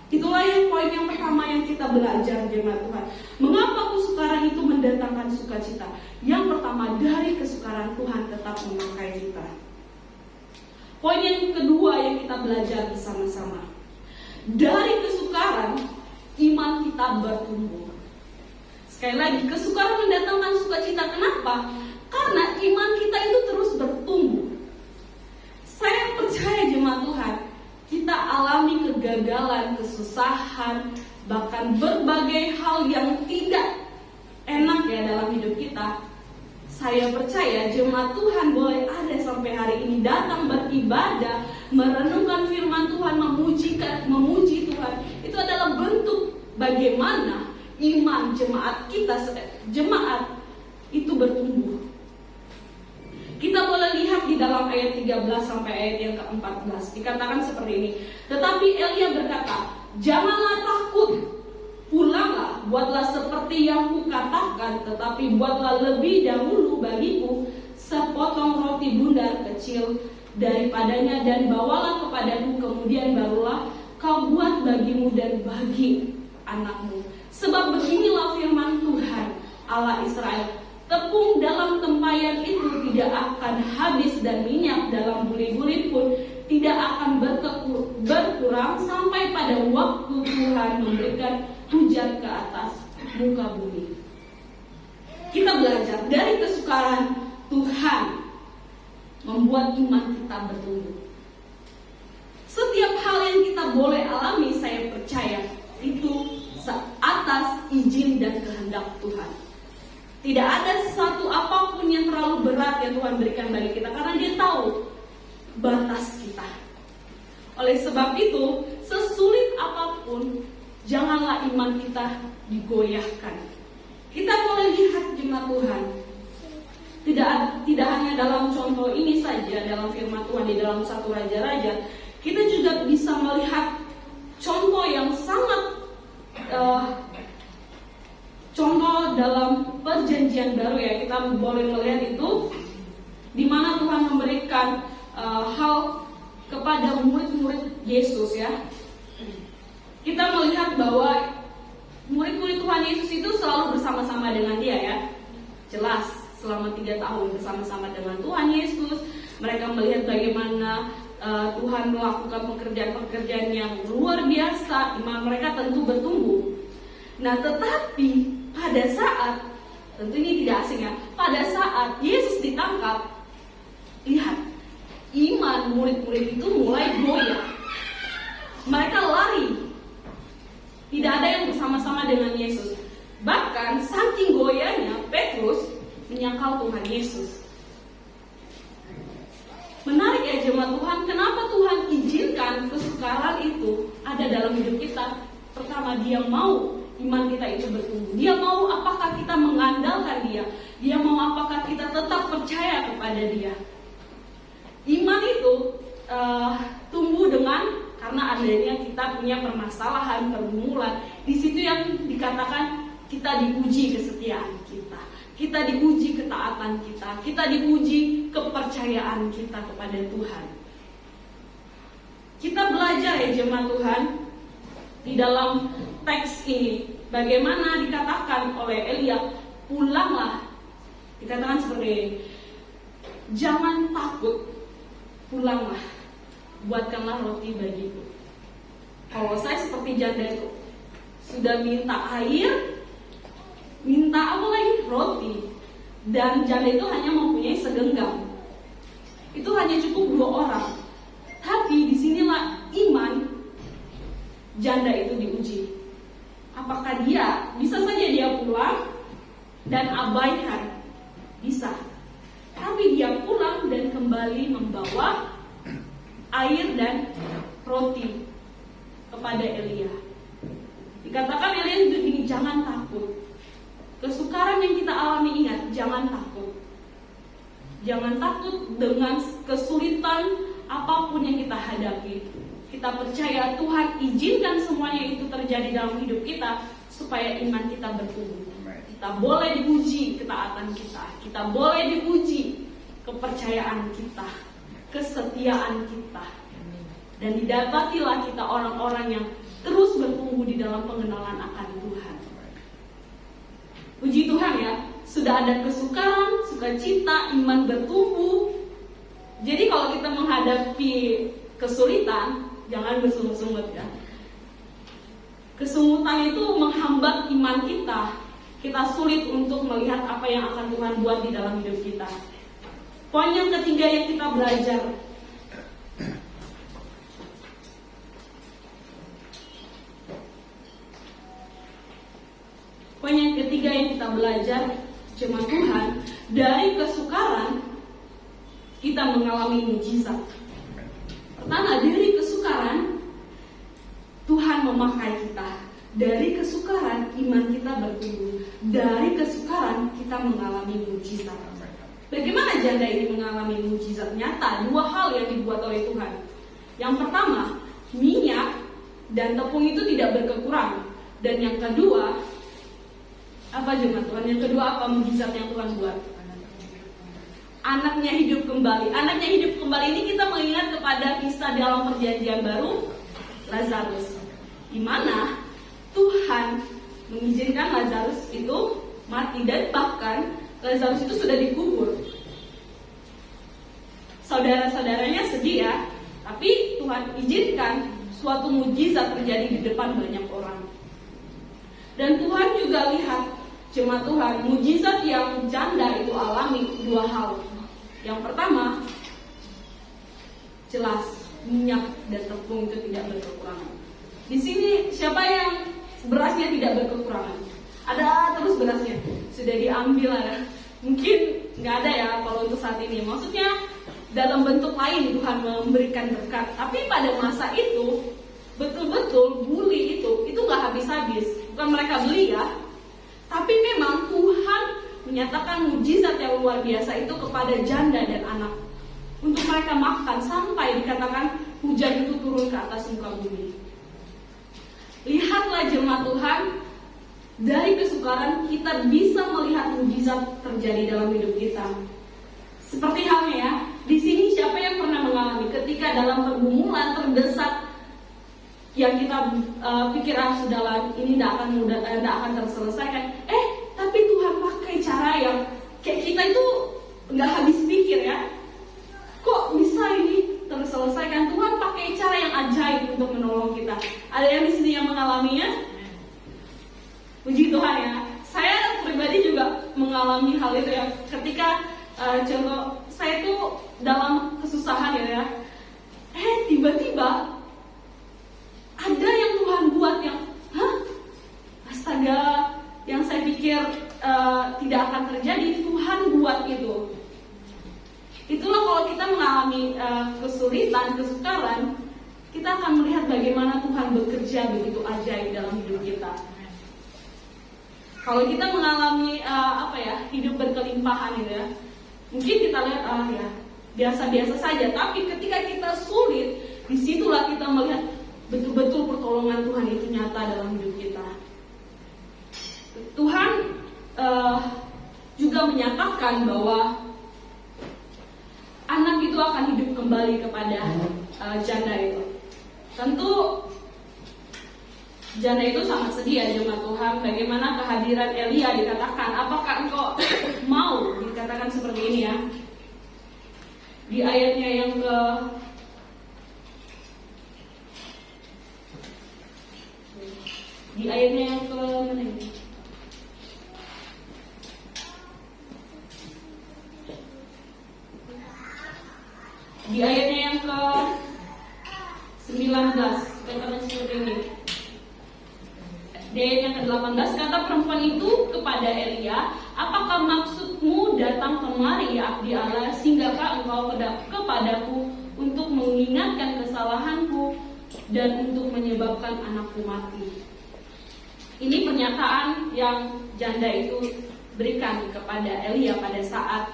Itulah yang poin yang pertama yang kita belajar jemaat Tuhan. Mengapa kesukaran itu mendatangkan sukacita? Yang pertama, dari kesukaran Tuhan tetap memakai kita. Poin yang kedua yang kita belajar bersama-sama, dari kesukaran iman kita bertumbuh. Sekali lagi, kesukaran mendatangkan sukacita. Kenapa? Karena iman kita itu terus bertumbuh. Saya percaya jemaat Tuhan, kita alami kegagalan, kesusahan, bahkan berbagai hal yang tidak enak ya dalam hidup kita. Saya percaya jemaat Tuhan boleh ada sampai hari ini datang beribadah, merenungkan firman Tuhan, memuji Tuhan. Itu adalah bentuk bagaimana iman jemaat itu bertumbuh. Kita boleh lihat di dalam ayat 13 sampai ayat yang ke-14. Dikatakan seperti ini. Tetapi Elia berkata, janganlah takut, pulanglah, buatlah seperti yang kukatakan, tetapi buatlah lebih dahulu bagiku sepotong roti bundar kecil daripadanya dan bawalah kepadaku, kemudian barulah kau buat bagimu dan bagi anakmu. Sebab beginilah firman Tuhan Allah Israel, tepung dalam tempayan itu tidak akan habis dan minyak dalam buli-buli pun tidak akan berkurang sampai pada waktu Tuhan memberikan hujan ke atas muka bumi. Kita belajar dari kesukaran Tuhan membuat iman kita bertumbuh. Setiap hal yang kita boleh alami, saya percaya itu atas izin dan kehendak Tuhan. Tidak ada sesuatu apapun yang terlalu berat yang Tuhan berikan bagi kita, karena Dia tahu batas kita. Oleh sebab itu, sesulit apapun, janganlah iman kita digoyahkan. Kita boleh lihat jemaat Tuhan, tidak hanya dalam contoh ini saja, dalam firman Tuhan di dalam 1 Raja-Raja, kita juga bisa melihat contoh yang sangat contoh dalam perjanjian baru ya. Kita boleh melihat itu di mana Tuhan memberikan hal kepada murid-murid Yesus ya. Kita melihat bahwa murid-murid Tuhan Yesus itu selalu bersama-sama dengan Dia ya. Jelas selama 3 tahun bersama-sama dengan Tuhan Yesus, mereka melihat bagaimana Tuhan melakukan pekerjaan-pekerjaan yang luar biasa. Iman mereka tentu bertumbuh. Nah, tetapi pada saat, tentu ini tidak asing ya, pada saat Yesus ditangkap, lihat, iman murid-murid itu mulai goyah. Mereka lari. Tidak ada yang bersama-sama dengan Yesus. Bahkan saking goyahnya, Petrus menyangkal Tuhan Yesus. Menarik ya jemaat Tuhan, kenapa Tuhan izinkan kesukaran itu ada dalam hidup kita? Pertama, Dia mau iman kita itu bertumbuh. Dia mau apakah kita mengandalkan Dia. Dia mau apakah kita tetap percaya kepada Dia. Iman itu tumbuh karena adanya kita punya permasalahan, pergumulan. Di situ yang dikatakan kita diuji kesetiaan kita. Kita diuji ketaatan kita. Kita diuji kepercayaan kita kepada Tuhan. Kita belajar ya jemaat Tuhan di dalam teks ini, bagaimana dikatakan oleh Elia, pulanglah. Dikatakan seperti ini, jangan takut, pulanglah, buatkanlah roti bagiku. Kalau saya seperti janda itu, sudah minta air, minta apa lagi? Roti. Dan janda itu hanya mempunyai segenggam. Itu hanya cukup 2 orang. Tapi disinilah iman janda itu diuji. Apakah dia, bisa saja dia pulang dan abaikan, bisa. Tapi dia pulang dan kembali membawa air dan roti kepada Elia. Dikatakan Elia itu gini, jangan takut. Kesukaran yang kita alami, ingat, jangan takut. Jangan takut dengan kesulitan apapun yang kita hadapi. Kita percaya Tuhan izinkan semuanya itu terjadi dalam hidup kita supaya iman kita bertumbuh. Kita boleh diuji ketaatan kita. Kita boleh diuji kepercayaan kita, kesetiaan kita. Dan didapatilah kita orang-orang yang terus bertumbuh di dalam pengenalan akan Tuhan. Puji Tuhan ya, sudah ada kesukaran, sukacita, iman bertumbuh. Jadi kalau kita menghadapi kesulitan, jangan bersungut-sungut ya. Kesungutan itu menghambat iman kita. Kita sulit untuk melihat apa yang akan Tuhan buat di dalam hidup kita. Poin yang ketiga yang kita belajar, jemaat Tuhan, dari kesukaran kita mengalami mujizat. Pertama, dari kesukaran Tuhan memakai kita. Dari kesukaran iman kita bertumbuh. Dari kesukaran kita mengalami mujizat. Bagaimana janda ini mengalami mujizat nyata? 2 hal yang dibuat oleh Tuhan. Yang pertama, minyak dan tepung itu tidak berkurang. Dan yang kedua, Apa jemaat Tuhan? Yang kedua, apa mukjizat yang Tuhan buat? Anaknya hidup kembali. Anaknya hidup kembali ini kita mengingat kepada kisah dalam Perjanjian Baru, Lazarus, di mana Tuhan mengizinkan Lazarus itu mati, dan bahkan Lazarus itu sudah dikubur. Saudara-saudaranya sedih ya, tapi Tuhan izinkan suatu mukjizat terjadi di depan banyak orang. Dan Tuhan juga lihat, jemaat Tuhan, mukjizat yang janda itu alami dua hal. Yang pertama, jelas minyak dan tepung itu tidak berkekurangan. Di sini siapa yang berasnya tidak berkekurangan? Ada terus berasnya, sudah diambil ada. Mungkin nggak ada ya kalau untuk saat ini. Maksudnya dalam bentuk lain Tuhan memberikan berkat. Tapi pada masa itu betul-betul buli itu nggak habis-habis. Bukan mereka beli ya, tapi memang Tuhan menyatakan mukjizat yang luar biasa itu kepada janda dan anak untuk mereka makan sampai dikatakan hujan itu turun ke atas muka bumi. Lihatlah jemaat Tuhan, dari kesukaran kita bisa melihat mukjizat terjadi dalam hidup kita. Seperti halnya ya, di sini siapa yang pernah mengalami ketika dalam pergumulan terdesak yang kita pikir sudahlah ini tidak akan terselesaikan. Tapi Tuhan pakai cara yang kayak kita itu nggak habis pikir ya. Kok bisa ini terselesaikan? Tuhan pakai cara yang ajaib untuk menolong kita. Ada yang di sini yang mengalaminya? Puji Tuhan ya. Saya pribadi juga mengalami hal itu ya. Ketika contoh saya itu dalam kesusahan ya. Tiba-tiba ada yang Tuhan buat yang, astaga, yang saya pikir tidak akan terjadi, Tuhan buat itu. Itulah kalau kita mengalami kesulitan, kesukaran, kita akan melihat bagaimana Tuhan bekerja begitu ajaib dalam hidup kita. Kalau kita mengalami hidup berkelimpahan gitu ya, mungkin kita lihat ya biasa-biasa saja. Tapi ketika kita sulit, disitulah kita melihat betul-betul pertolongan Tuhan itu nyata dalam hidup kita. Tuhan juga menyatakan bahwa anak itu akan hidup kembali kepada janda itu. Tentu janda itu sangat sedih ya jemaat Tuhan. Bagaimana kehadiran Elia dikatakan, apakah engkau mau, dikatakan seperti ini ya. Di ayatnya yang mana ini? Di ayatnya yang ke-19 katakan seperti ini. Di ayat yang ke-18 kata perempuan itu kepada Elia, apakah maksudmu datang kemari ya abdi Allah, singgahkah engkau kepadaku untuk mengingatkan kesalahanku dan untuk menyebabkan anakku mati. Ini pernyataan yang janda itu berikan kepada Elia pada saat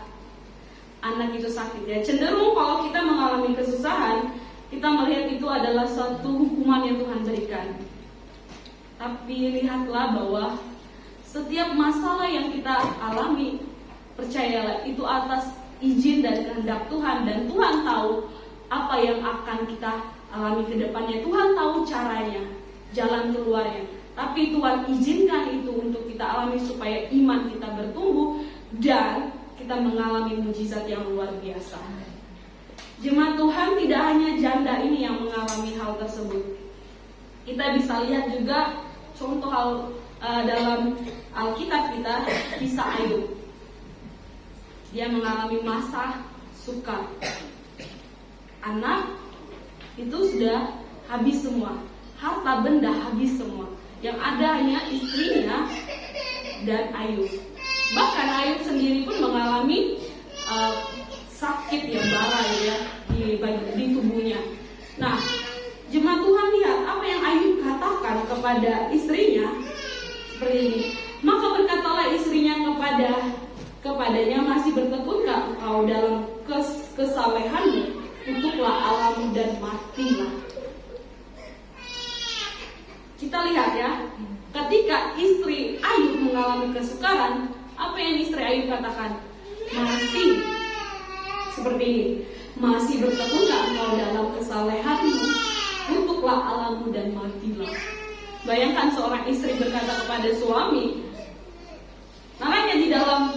anak itu sakit ya. Cenderung kalau kita mengalami kesusahan, kita melihat itu adalah suatu hukuman yang Tuhan berikan. Tapi lihatlah bahwa setiap masalah yang kita alami, percayalah itu atas izin dan kehendak Tuhan. Dan Tuhan tahu apa yang akan kita alami ke depannya. Tuhan tahu caranya, jalan keluarnya. Tapi Tuhan izinkan itu untuk kita alami supaya iman kita bertumbuh dan kita mengalami mukjizat yang luar biasa. Jemaat Tuhan, tidak hanya janda ini yang mengalami hal tersebut. Kita bisa lihat juga contoh hal dalam Alkitab kita, kisah Ayub. Dia mengalami masa sukar. Anak itu sudah habis semua, harta benda habis semua. Yang ada hanya istrinya dan Ayub. Bahkan Ayub sendiri pun mengalami sakit yang parah ya di tubuhnya. Nah, jemaat Tuhan lihat apa yang Ayub katakan kepada istrinya seperti ini. Maka berkatalah istrinya kepadanya, masih bertekunkah engkau dalam kesalehanmu? Tutuklah Allahmu dan matilah. Kita lihat ya, Ketika istri Ayub mengalami kesukaran, apa yang istri Ayub katakan? Masih seperti ini, masih bertekunkah engkau dalam kesalehanmu? Kutuklah Allahmu dan matilah. Bayangkan seorang istri berkata kepada suami. Makanya di dalam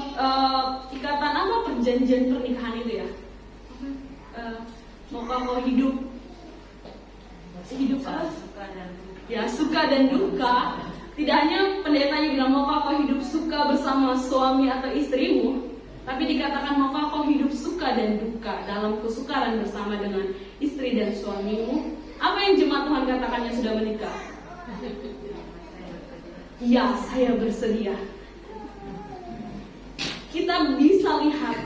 ikatan apa, perjanjian pernikahan itu ya, maukah kau hidup apa? Ya, suka dan duka. Tidak hanya pendetanya bilang maukah kau hidup suka bersama suami atau istrimu, tapi dikatakan maukah kau hidup suka dan duka dalam kesukaran bersama dengan istri dan suamimu. Apa yang jemaat Tuhan katakannya sudah menikah? Ya, saya bersedia. Kita bisa lihat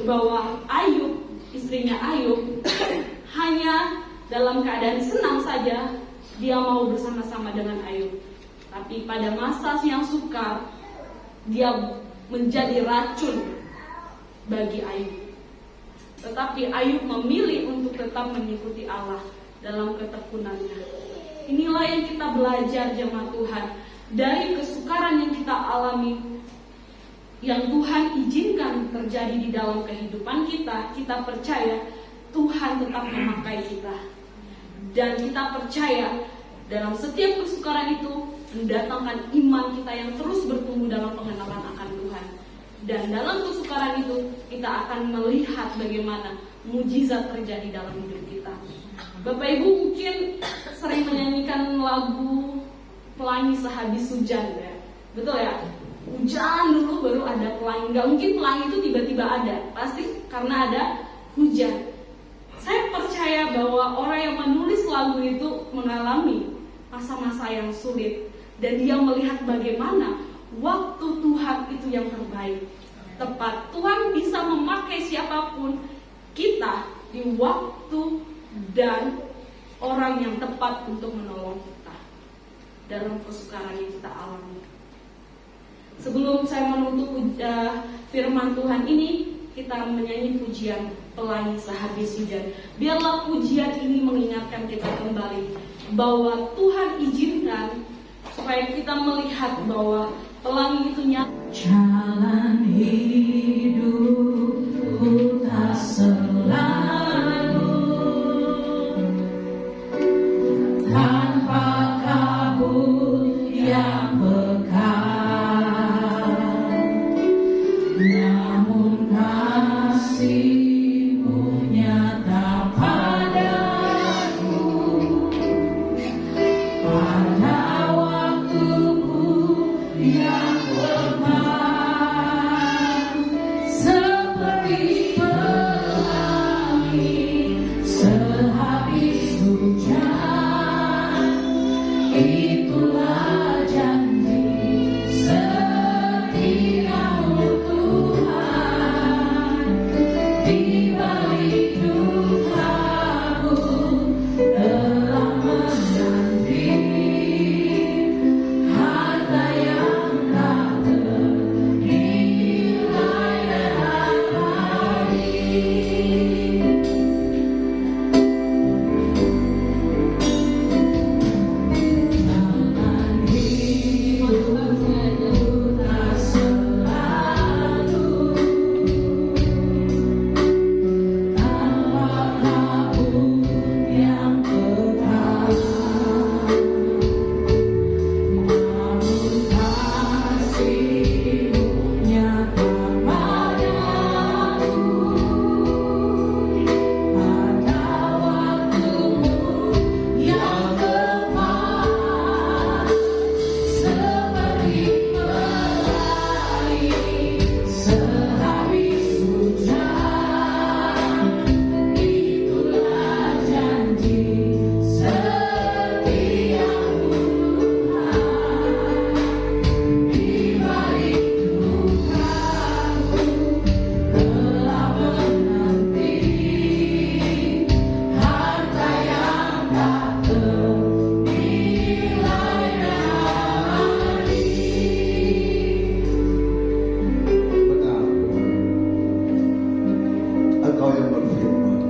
bahwa Ayub, istrinya Ayub, hanya dalam keadaan senang saja dia mau bersama-sama dengan Ayub. Tapi pada masa yang sukar, dia menjadi racun bagi Ayub. Tetapi Ayub memilih untuk tetap mengikuti Allah dalam ketekunannya. Inilah yang kita belajar jemaat Tuhan. Dari kesukaran yang kita alami, yang Tuhan izinkan terjadi di dalam kehidupan kita, kita percaya Tuhan tetap memakai kita. Dan kita percaya dalam setiap kesukaran itu mendatangkan iman kita yang terus bertumbuh dalam pengenalan akan Tuhan. Dan dalam kesukaran itu kita akan melihat bagaimana mujizat terjadi dalam hidup kita. Bapak Ibu mungkin sering menyanyikan lagu Pelangi Sehabis Hujan ya. Betul ya? Hujan dulu baru ada pelangi. Gak mungkin pelangi itu tiba-tiba ada. Pasti karena ada hujan. Saya percaya bahwa orang yang menulis lagu itu mengalami masa-masa yang sulit. Dan dia melihat bagaimana waktu Tuhan itu yang terbaik. Tepat. Tuhan bisa memakai siapapun kita di waktu dan orang yang tepat untuk menolong kita dalam kesukaran yang kita alami. Sebelum saya menutup firman Tuhan ini, kita menyanyi pujian Pelangi Sehabis Hujan. Biarlah pujian ini mengingatkan kita kembali bahwa Tuhan izinkan supaya kita melihat bahwa pelangi itu nyata. Jalan hidupku tak selalu tanpa kabut yang pekat, namun kasih-Mu nyata padaku pada waktuku yang tepat, seperti pelangi sehabis hujan. Itulah janji setia-Mu Tuhan, di balik dukaku telah menanti harta yang tak ternilai dan abadi. Jalan hidupku tak selalu tanpa kabut yang pekat, namun kasih-Mu nyata padaku pada waktu-Mu yang tepat, seperti pelangi sehabis hujan. Itulah janji setia-Mu Tuhan, di balik dukaku telah menanti harta yang tak ternilai dan abadi. Benar. Engkau yang berfirman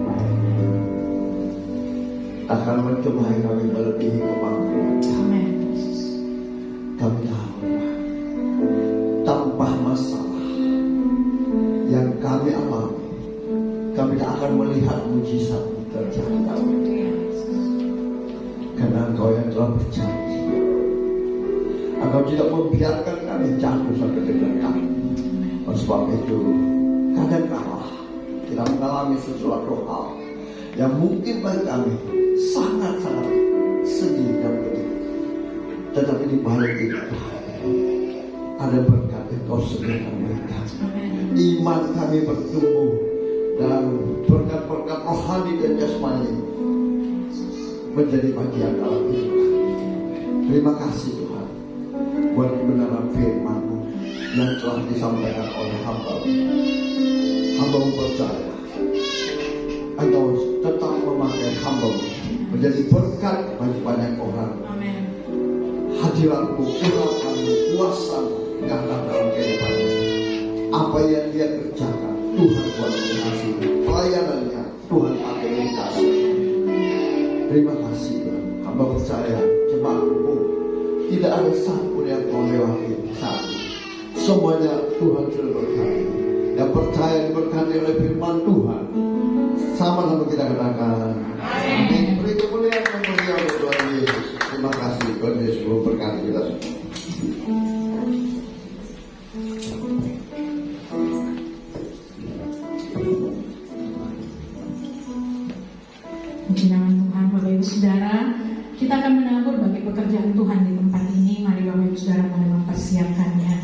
akan mencemai kami melebihi kemampuan. Amin. Kami kami akan melihat mujizat terjadi. Karena Engkau yang telah berjanji, Engkau tidak membiarkan kami jatuh sampai dengan kami. Oleh sebab itu, kadang-kala kita mengalami sesuatu hal yang mungkin bagi kami sangat-sangat sedih dan pedih. Tetapi di balik itu ada berkat yang Kau sediakan mereka. Iman kami bertumbuh dan berkat-berkat rohani dan jasmani menjadi bagian dalam hidup kami. Terima kasih Tuhan buat kebenaran firman-Mu yang telah disampaikan oleh hamba-Mu. Hamba-Mu percaya Engkau tetap memakai hamba-Mu menjadi berkat bagi banyak orang. Amin. Hadirat-Mu, Tuhan-Mu, kuasa-Mu nyata dalam kehidupannya. Apa yang dia kerjakan, Tuhan buat berhasil. Pelayanannya, Tuhan pakai kasih. Terima kasih Tuhan. Hamba percaya jemaat-Mu tidak ada satu yang Kau lewati saat ini. Semuanya Tuhan sudah berkati. Yang percaya diberkati oleh firman Tuhan, sama-sama kita katakan amin. Beri kemuliaan untuk Tuhan Yesus. Terima kasih Tuhan Yesus memberkati kita semua. Puji nama Tuhan. Bapak Ibu Saudara, kita akan menabur bagi pekerjaan Tuhan di tempat ini. Mari Bapak Ibu Saudara mulai mempersiapkannya.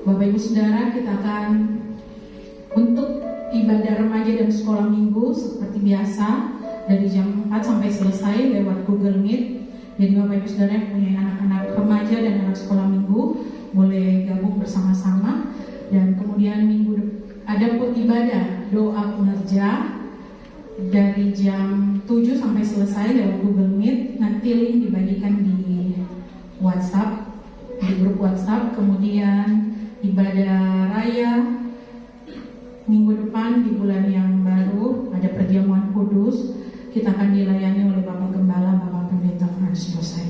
Bapak Ibu Saudara, kita akan untuk ibadah remaja dan sekolah minggu seperti biasa dari jam 4 sampai selesai lewat Google Meet. Jadi Bapak Ibu Saudara yang punya anak-anak remaja dan anak sekolah minggu boleh gabung bersama-sama. Dan kemudian minggu ada ibadah doa penerja dari jam 7 sampai selesai lewat Google Meet. Nanti link dibagikan di WhatsApp, di grup WhatsApp. Kemudian ibadah raya minggu depan di bulan yang baru ada perjamuan kudus. Kita akan dilayani oleh Bapak Gembala, Bapak Pendeta Frans Yosef.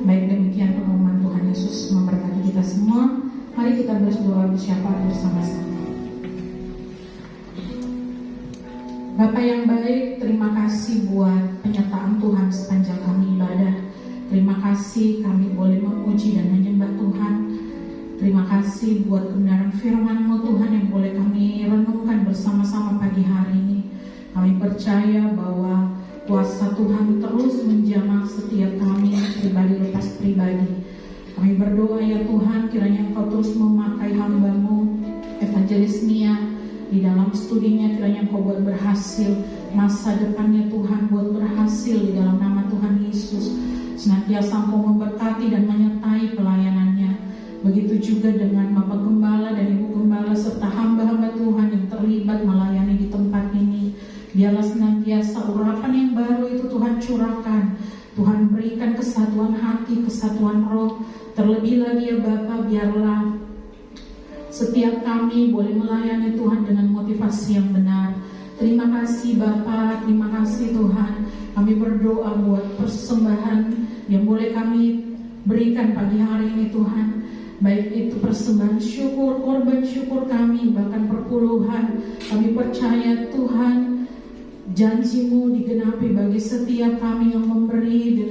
Baik, demikian pengumuman Tuhan Yesus memberkati kita semua. Mari kita berdoa bersyafaat bersama-sama. Bapa yang baik, terima kasih buat penyertaan Tuhan sepanjang kami ibadah. Terima kasih kami boleh memuji dan menyembah Tuhan. Terima kasih buat kebenaran firman-Mu Tuhan yang boleh kami renungkan bersama-sama pagi hari ini. Kami percaya bahwa kuasa Tuhan terus menjamah setiap kami pribadi lepas pribadi. Kami berdoa ya Tuhan, kiranya Engkau terus memakai hamba-Mu Evangelis Nia di dalam studinya, kiranya Engkau buat berhasil masa depannya Tuhan, buat berhasil di dalam nama Tuhan Yesus. Senantiasa Engkau memberkati dan menyertai pelayanannya. Begitu juga dengan Bapak Gembala dan Ibu Gembala serta hamba-hamba Tuhan yang terlibat melayani di tempat ini. Biarlah senantiasa urapan yang baru itu Tuhan curahkan. Tuhan berikan kesatuan hati, kesatuan roh. Terlebih lagi ya Bapa, biarlah setiap kami boleh melayani Tuhan dengan motivasi yang benar. Terima kasih Bapa, terima kasih Tuhan. Kami berdoa buat persembahan yang boleh kami berikan pagi hari ini Tuhan. Baik itu persembahan syukur, korban syukur kami, bahkan perpuluhan. Kami percaya Tuhan, janji-Mu digenapi bagi setiap kami yang memberi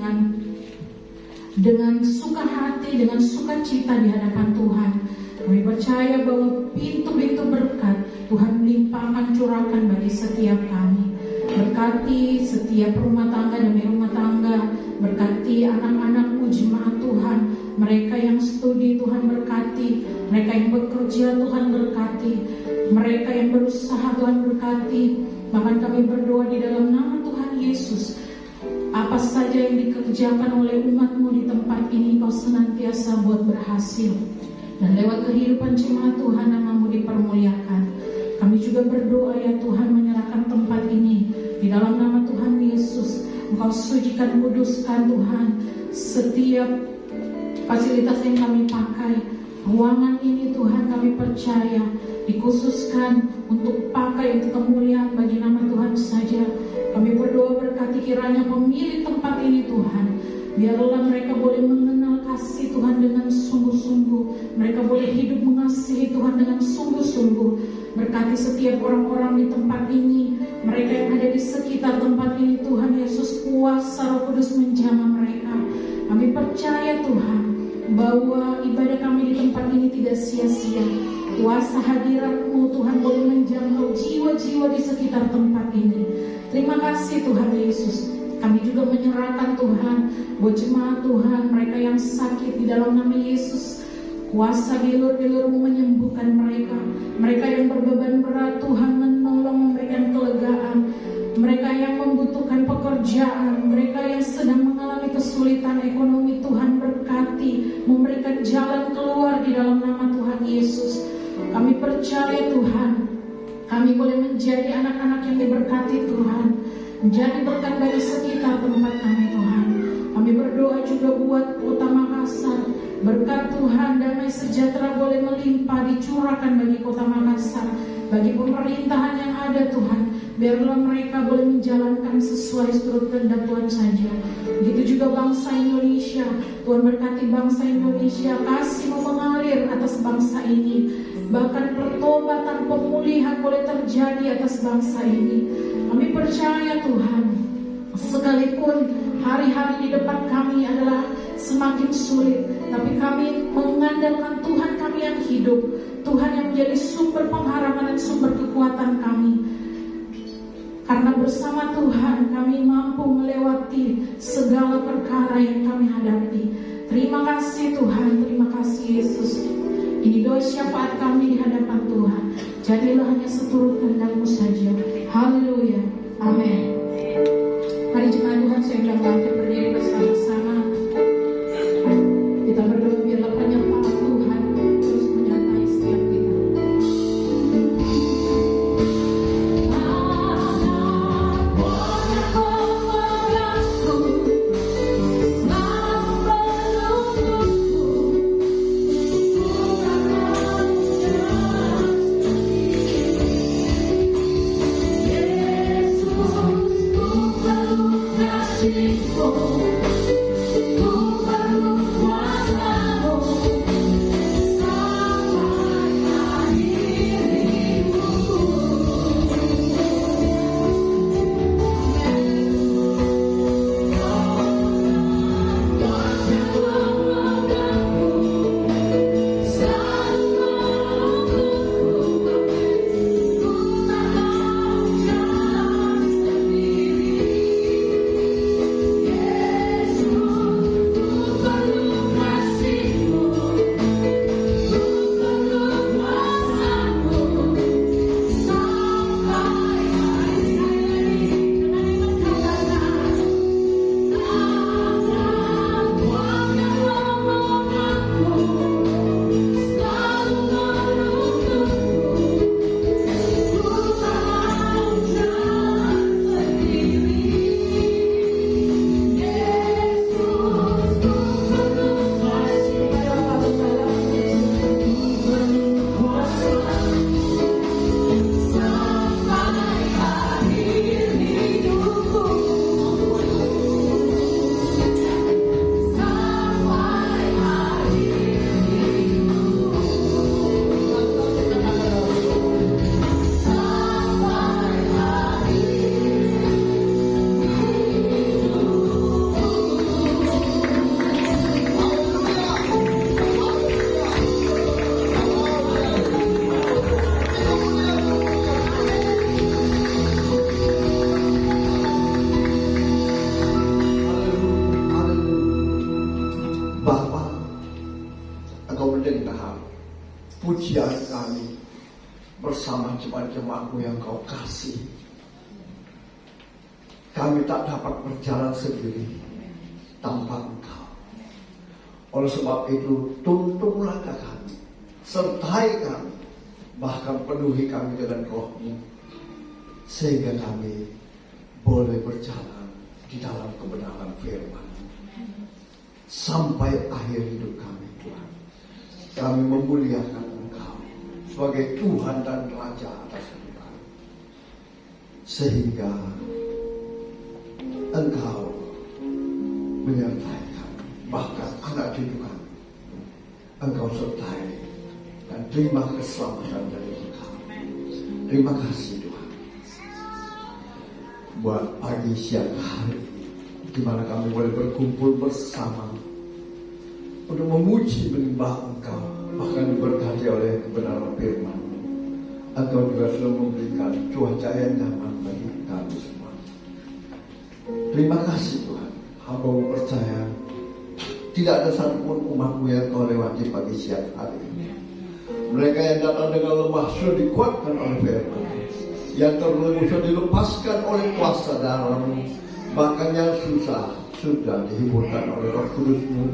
dengan suka hati, dengan sukacita di hadapan Tuhan. Kami percaya bahwa pintu-pintu berkat Tuhan limpahkan, curahkan bagi setiap kami. Berkati setiap rumah tangga demi rumah tangga. Berkati anak-anak-Mu jemaat Tuhan. Mereka yang studi Tuhan berkati. Mereka yang bekerja Tuhan berkati. Mereka yang berusaha Tuhan berkati. Bahkan kami berdoa di dalam nama Tuhan Yesus, apa saja yang dikerjakan oleh umat-Mu di tempat ini, Kau senantiasa buat berhasil. Dan lewat kehidupan jemaat Tuhan, nama-Mu dipermuliakan. Kami juga berdoa ya Tuhan, menyerahkan tempat ini di dalam nama Tuhan Yesus. Engkau sucikan, kuduskan Tuhan setiap fasilitas yang kami pakai. Ruangan ini Tuhan kami percaya dikhususkan untuk pakai untuk kemuliaan bagi nama Tuhan saja. Kami berdoa berkati kiranya pemilik tempat ini Tuhan, biarlah mereka boleh mengenal kasih Tuhan dengan sungguh-sungguh. Mereka boleh hidup mengasihi Tuhan dengan sungguh-sungguh. Berkati setiap orang-orang di tempat ini, mereka yang ada di sekitar tempat ini Tuhan Yesus, kuasa Roh Kudus menjamah mereka. Kami percaya Tuhan bahwa ibadah kami di tempat ini tidak sia-sia. Kuasa hadirat-Mu Tuhan boleh menjangkau jiwa-jiwa di sekitar tempat ini. Terima kasih Tuhan Yesus. Kami juga menyerahkan Tuhan buat jemaat Tuhan, mereka yang sakit di dalam nama Yesus. Kuasa bilur-bilur-Mu menyembuhkan mereka. Mereka yang berbeban berat Tuhan menolong, memberikan kelegaan. Mereka yang membutuhkan pekerjaan, mereka yang sedang mengalami kesulitan ekonomi, Tuhan berkati, memberikan jalan keluar di dalam nama Tuhan Yesus. Kami percaya Tuhan, kami boleh menjadi anak-anak yang diberkati Tuhan, menjadi berkat bagi sekitar tempat kami Tuhan. Kami berdoa juga buat Kota Makassar, berkat Tuhan, damai sejahtera boleh melimpah dicurahkan bagi Kota Makassar, bagi pemerintahan yang ada Tuhan. Biarlah mereka boleh menjalankan sesuai seturut kehendak Tuhan saja. Begitu juga bangsa Indonesia. Tuhan berkati bangsa Indonesia, kasih-Mu mengalir atas bangsa ini. Bahkan pertobatan, pemulihan boleh terjadi atas bangsa ini. Kami percaya Tuhan, sekalipun hari-hari di depan kami adalah semakin sulit, tapi kami mengandalkan Tuhan kami yang hidup, Tuhan yang menjadi sumber pengharapan dan sumber kekuatan kami. Karena bersama Tuhan kami mampu melewati segala perkara yang kami hadapi. Terima kasih Tuhan, terima kasih Yesus. Ini doa syafaat kami di hadapan Tuhan. Jadilah hanya seturut kehendak-Mu saja. Haleluya, amin. Mari jemaat Tuhan, saya undang bangkit berdiri bersama-sama. Kita berdoa biarlah penyertaan Tuhan terus menyertai setiap kita. pujian kami bersama jemaat-jemaatmu yang kau kasih. Kami tak dapat berjalan sendiri tanpa Engkau. Oleh sebab itu, tuntun langkah kami, sertai kami, bahkan penuhi kami dengan Roh-Mu, sehingga kami boleh berjalan di dalam kebenaran firman sampai akhir hidup kami, Tuhan. Kami memuliakan Engkau sebagai Tuhan dan Raja atas hidup kami, sehingga Engkau menyertai kami, bahkan anak cucu kami. Engkau sertai dan terima keselamatan dari Engkau. Terima kasih Tuhan buat pagi siang hari di mana kami boleh berkumpul bersama untuk memuji menyembah Engkau, bahkan diberkati oleh kebenaran firman. Engkau juga sudah memberikan cuaca yang nyaman bagi kami semua. Terima kasih Tuhan. Hamba percaya tidak ada satupun umat-Mu yang Kau lewati pagi siang hari ini. Mereka yang datang dengan lemah sudah dikuatkan oleh firman, yang terbelenggu sudah dilepaskan oleh kuasa darah-Mu, bahkan yang susah sudah dihiburkan oleh Roh Kudus-Mu,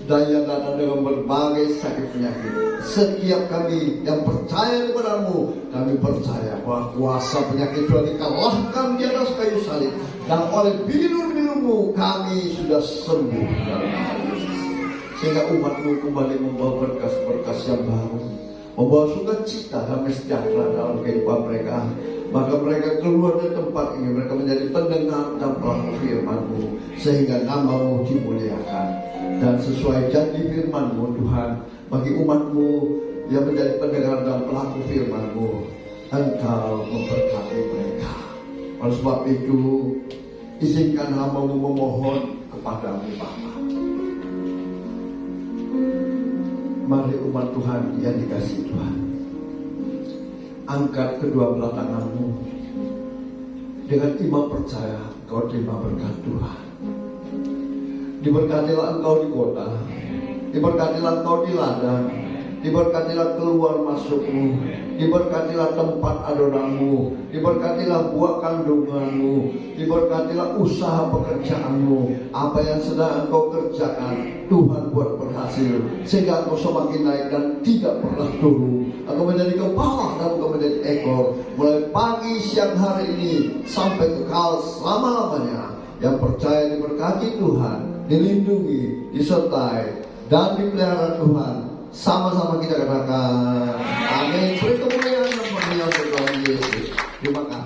dan yang datang dengan berbagai sakit penyakit. Setiap kami yang percaya kepada-Mu, kami percaya bahwa kuasa penyakit sudah dikalahkan di atas kayu salib, dan oleh bilur-bilur-Mu kami sudah sembuh dalam nama Yesus. Sehingga umat-Mu kembali membawa berkas-berkas yang baru, membawa sukacita dan sejahtera dalam kehidupan mereka. Maka mereka keluar dari tempat ini, mereka menjadi pendengar dan pelaku firman-Mu, sehingga nama-Mu dimuliakan. Dan sesuai janji firman-Mu Tuhan, bagi umat-Mu yang menjadi pendengar dan pelaku firman-Mu, Engkau memberkati mereka. Oleh sebab itu, izinkan hamba-Mu memohon kepada-Mu Bapa. Mari umat Tuhan yang dikasihi Tuhan, angkat kedua belah tangan-Mu dengan iman percaya Engkau terima berkat Tuhan. Diberkatilah Engkau di kota, diberkatilah Engkau di ladang, diberkatilah keluar masuk-Mu, diberkatilah tempat adonan-Mu, diberkatilah buah kandungan-Mu, diberkatilah usaha pekerjaan-Mu. Apa yang sedang Engkau kerjakan, Tuhan buat berhasil, sehingga Engkau semakin naik dan tidak pernah turun. Engkau menjadi kepala dan Engkau menjadi ekor, mulai pagi siang hari ini sampai kekal selama-lamanya. Yang percaya diberkati Tuhan, dilindungi, disertai, dan dipelihara Tuhan. Sama-sama kita katakan amin. Beri kemuliaan dan penghilang Tuhan Yesus. Terima kasih.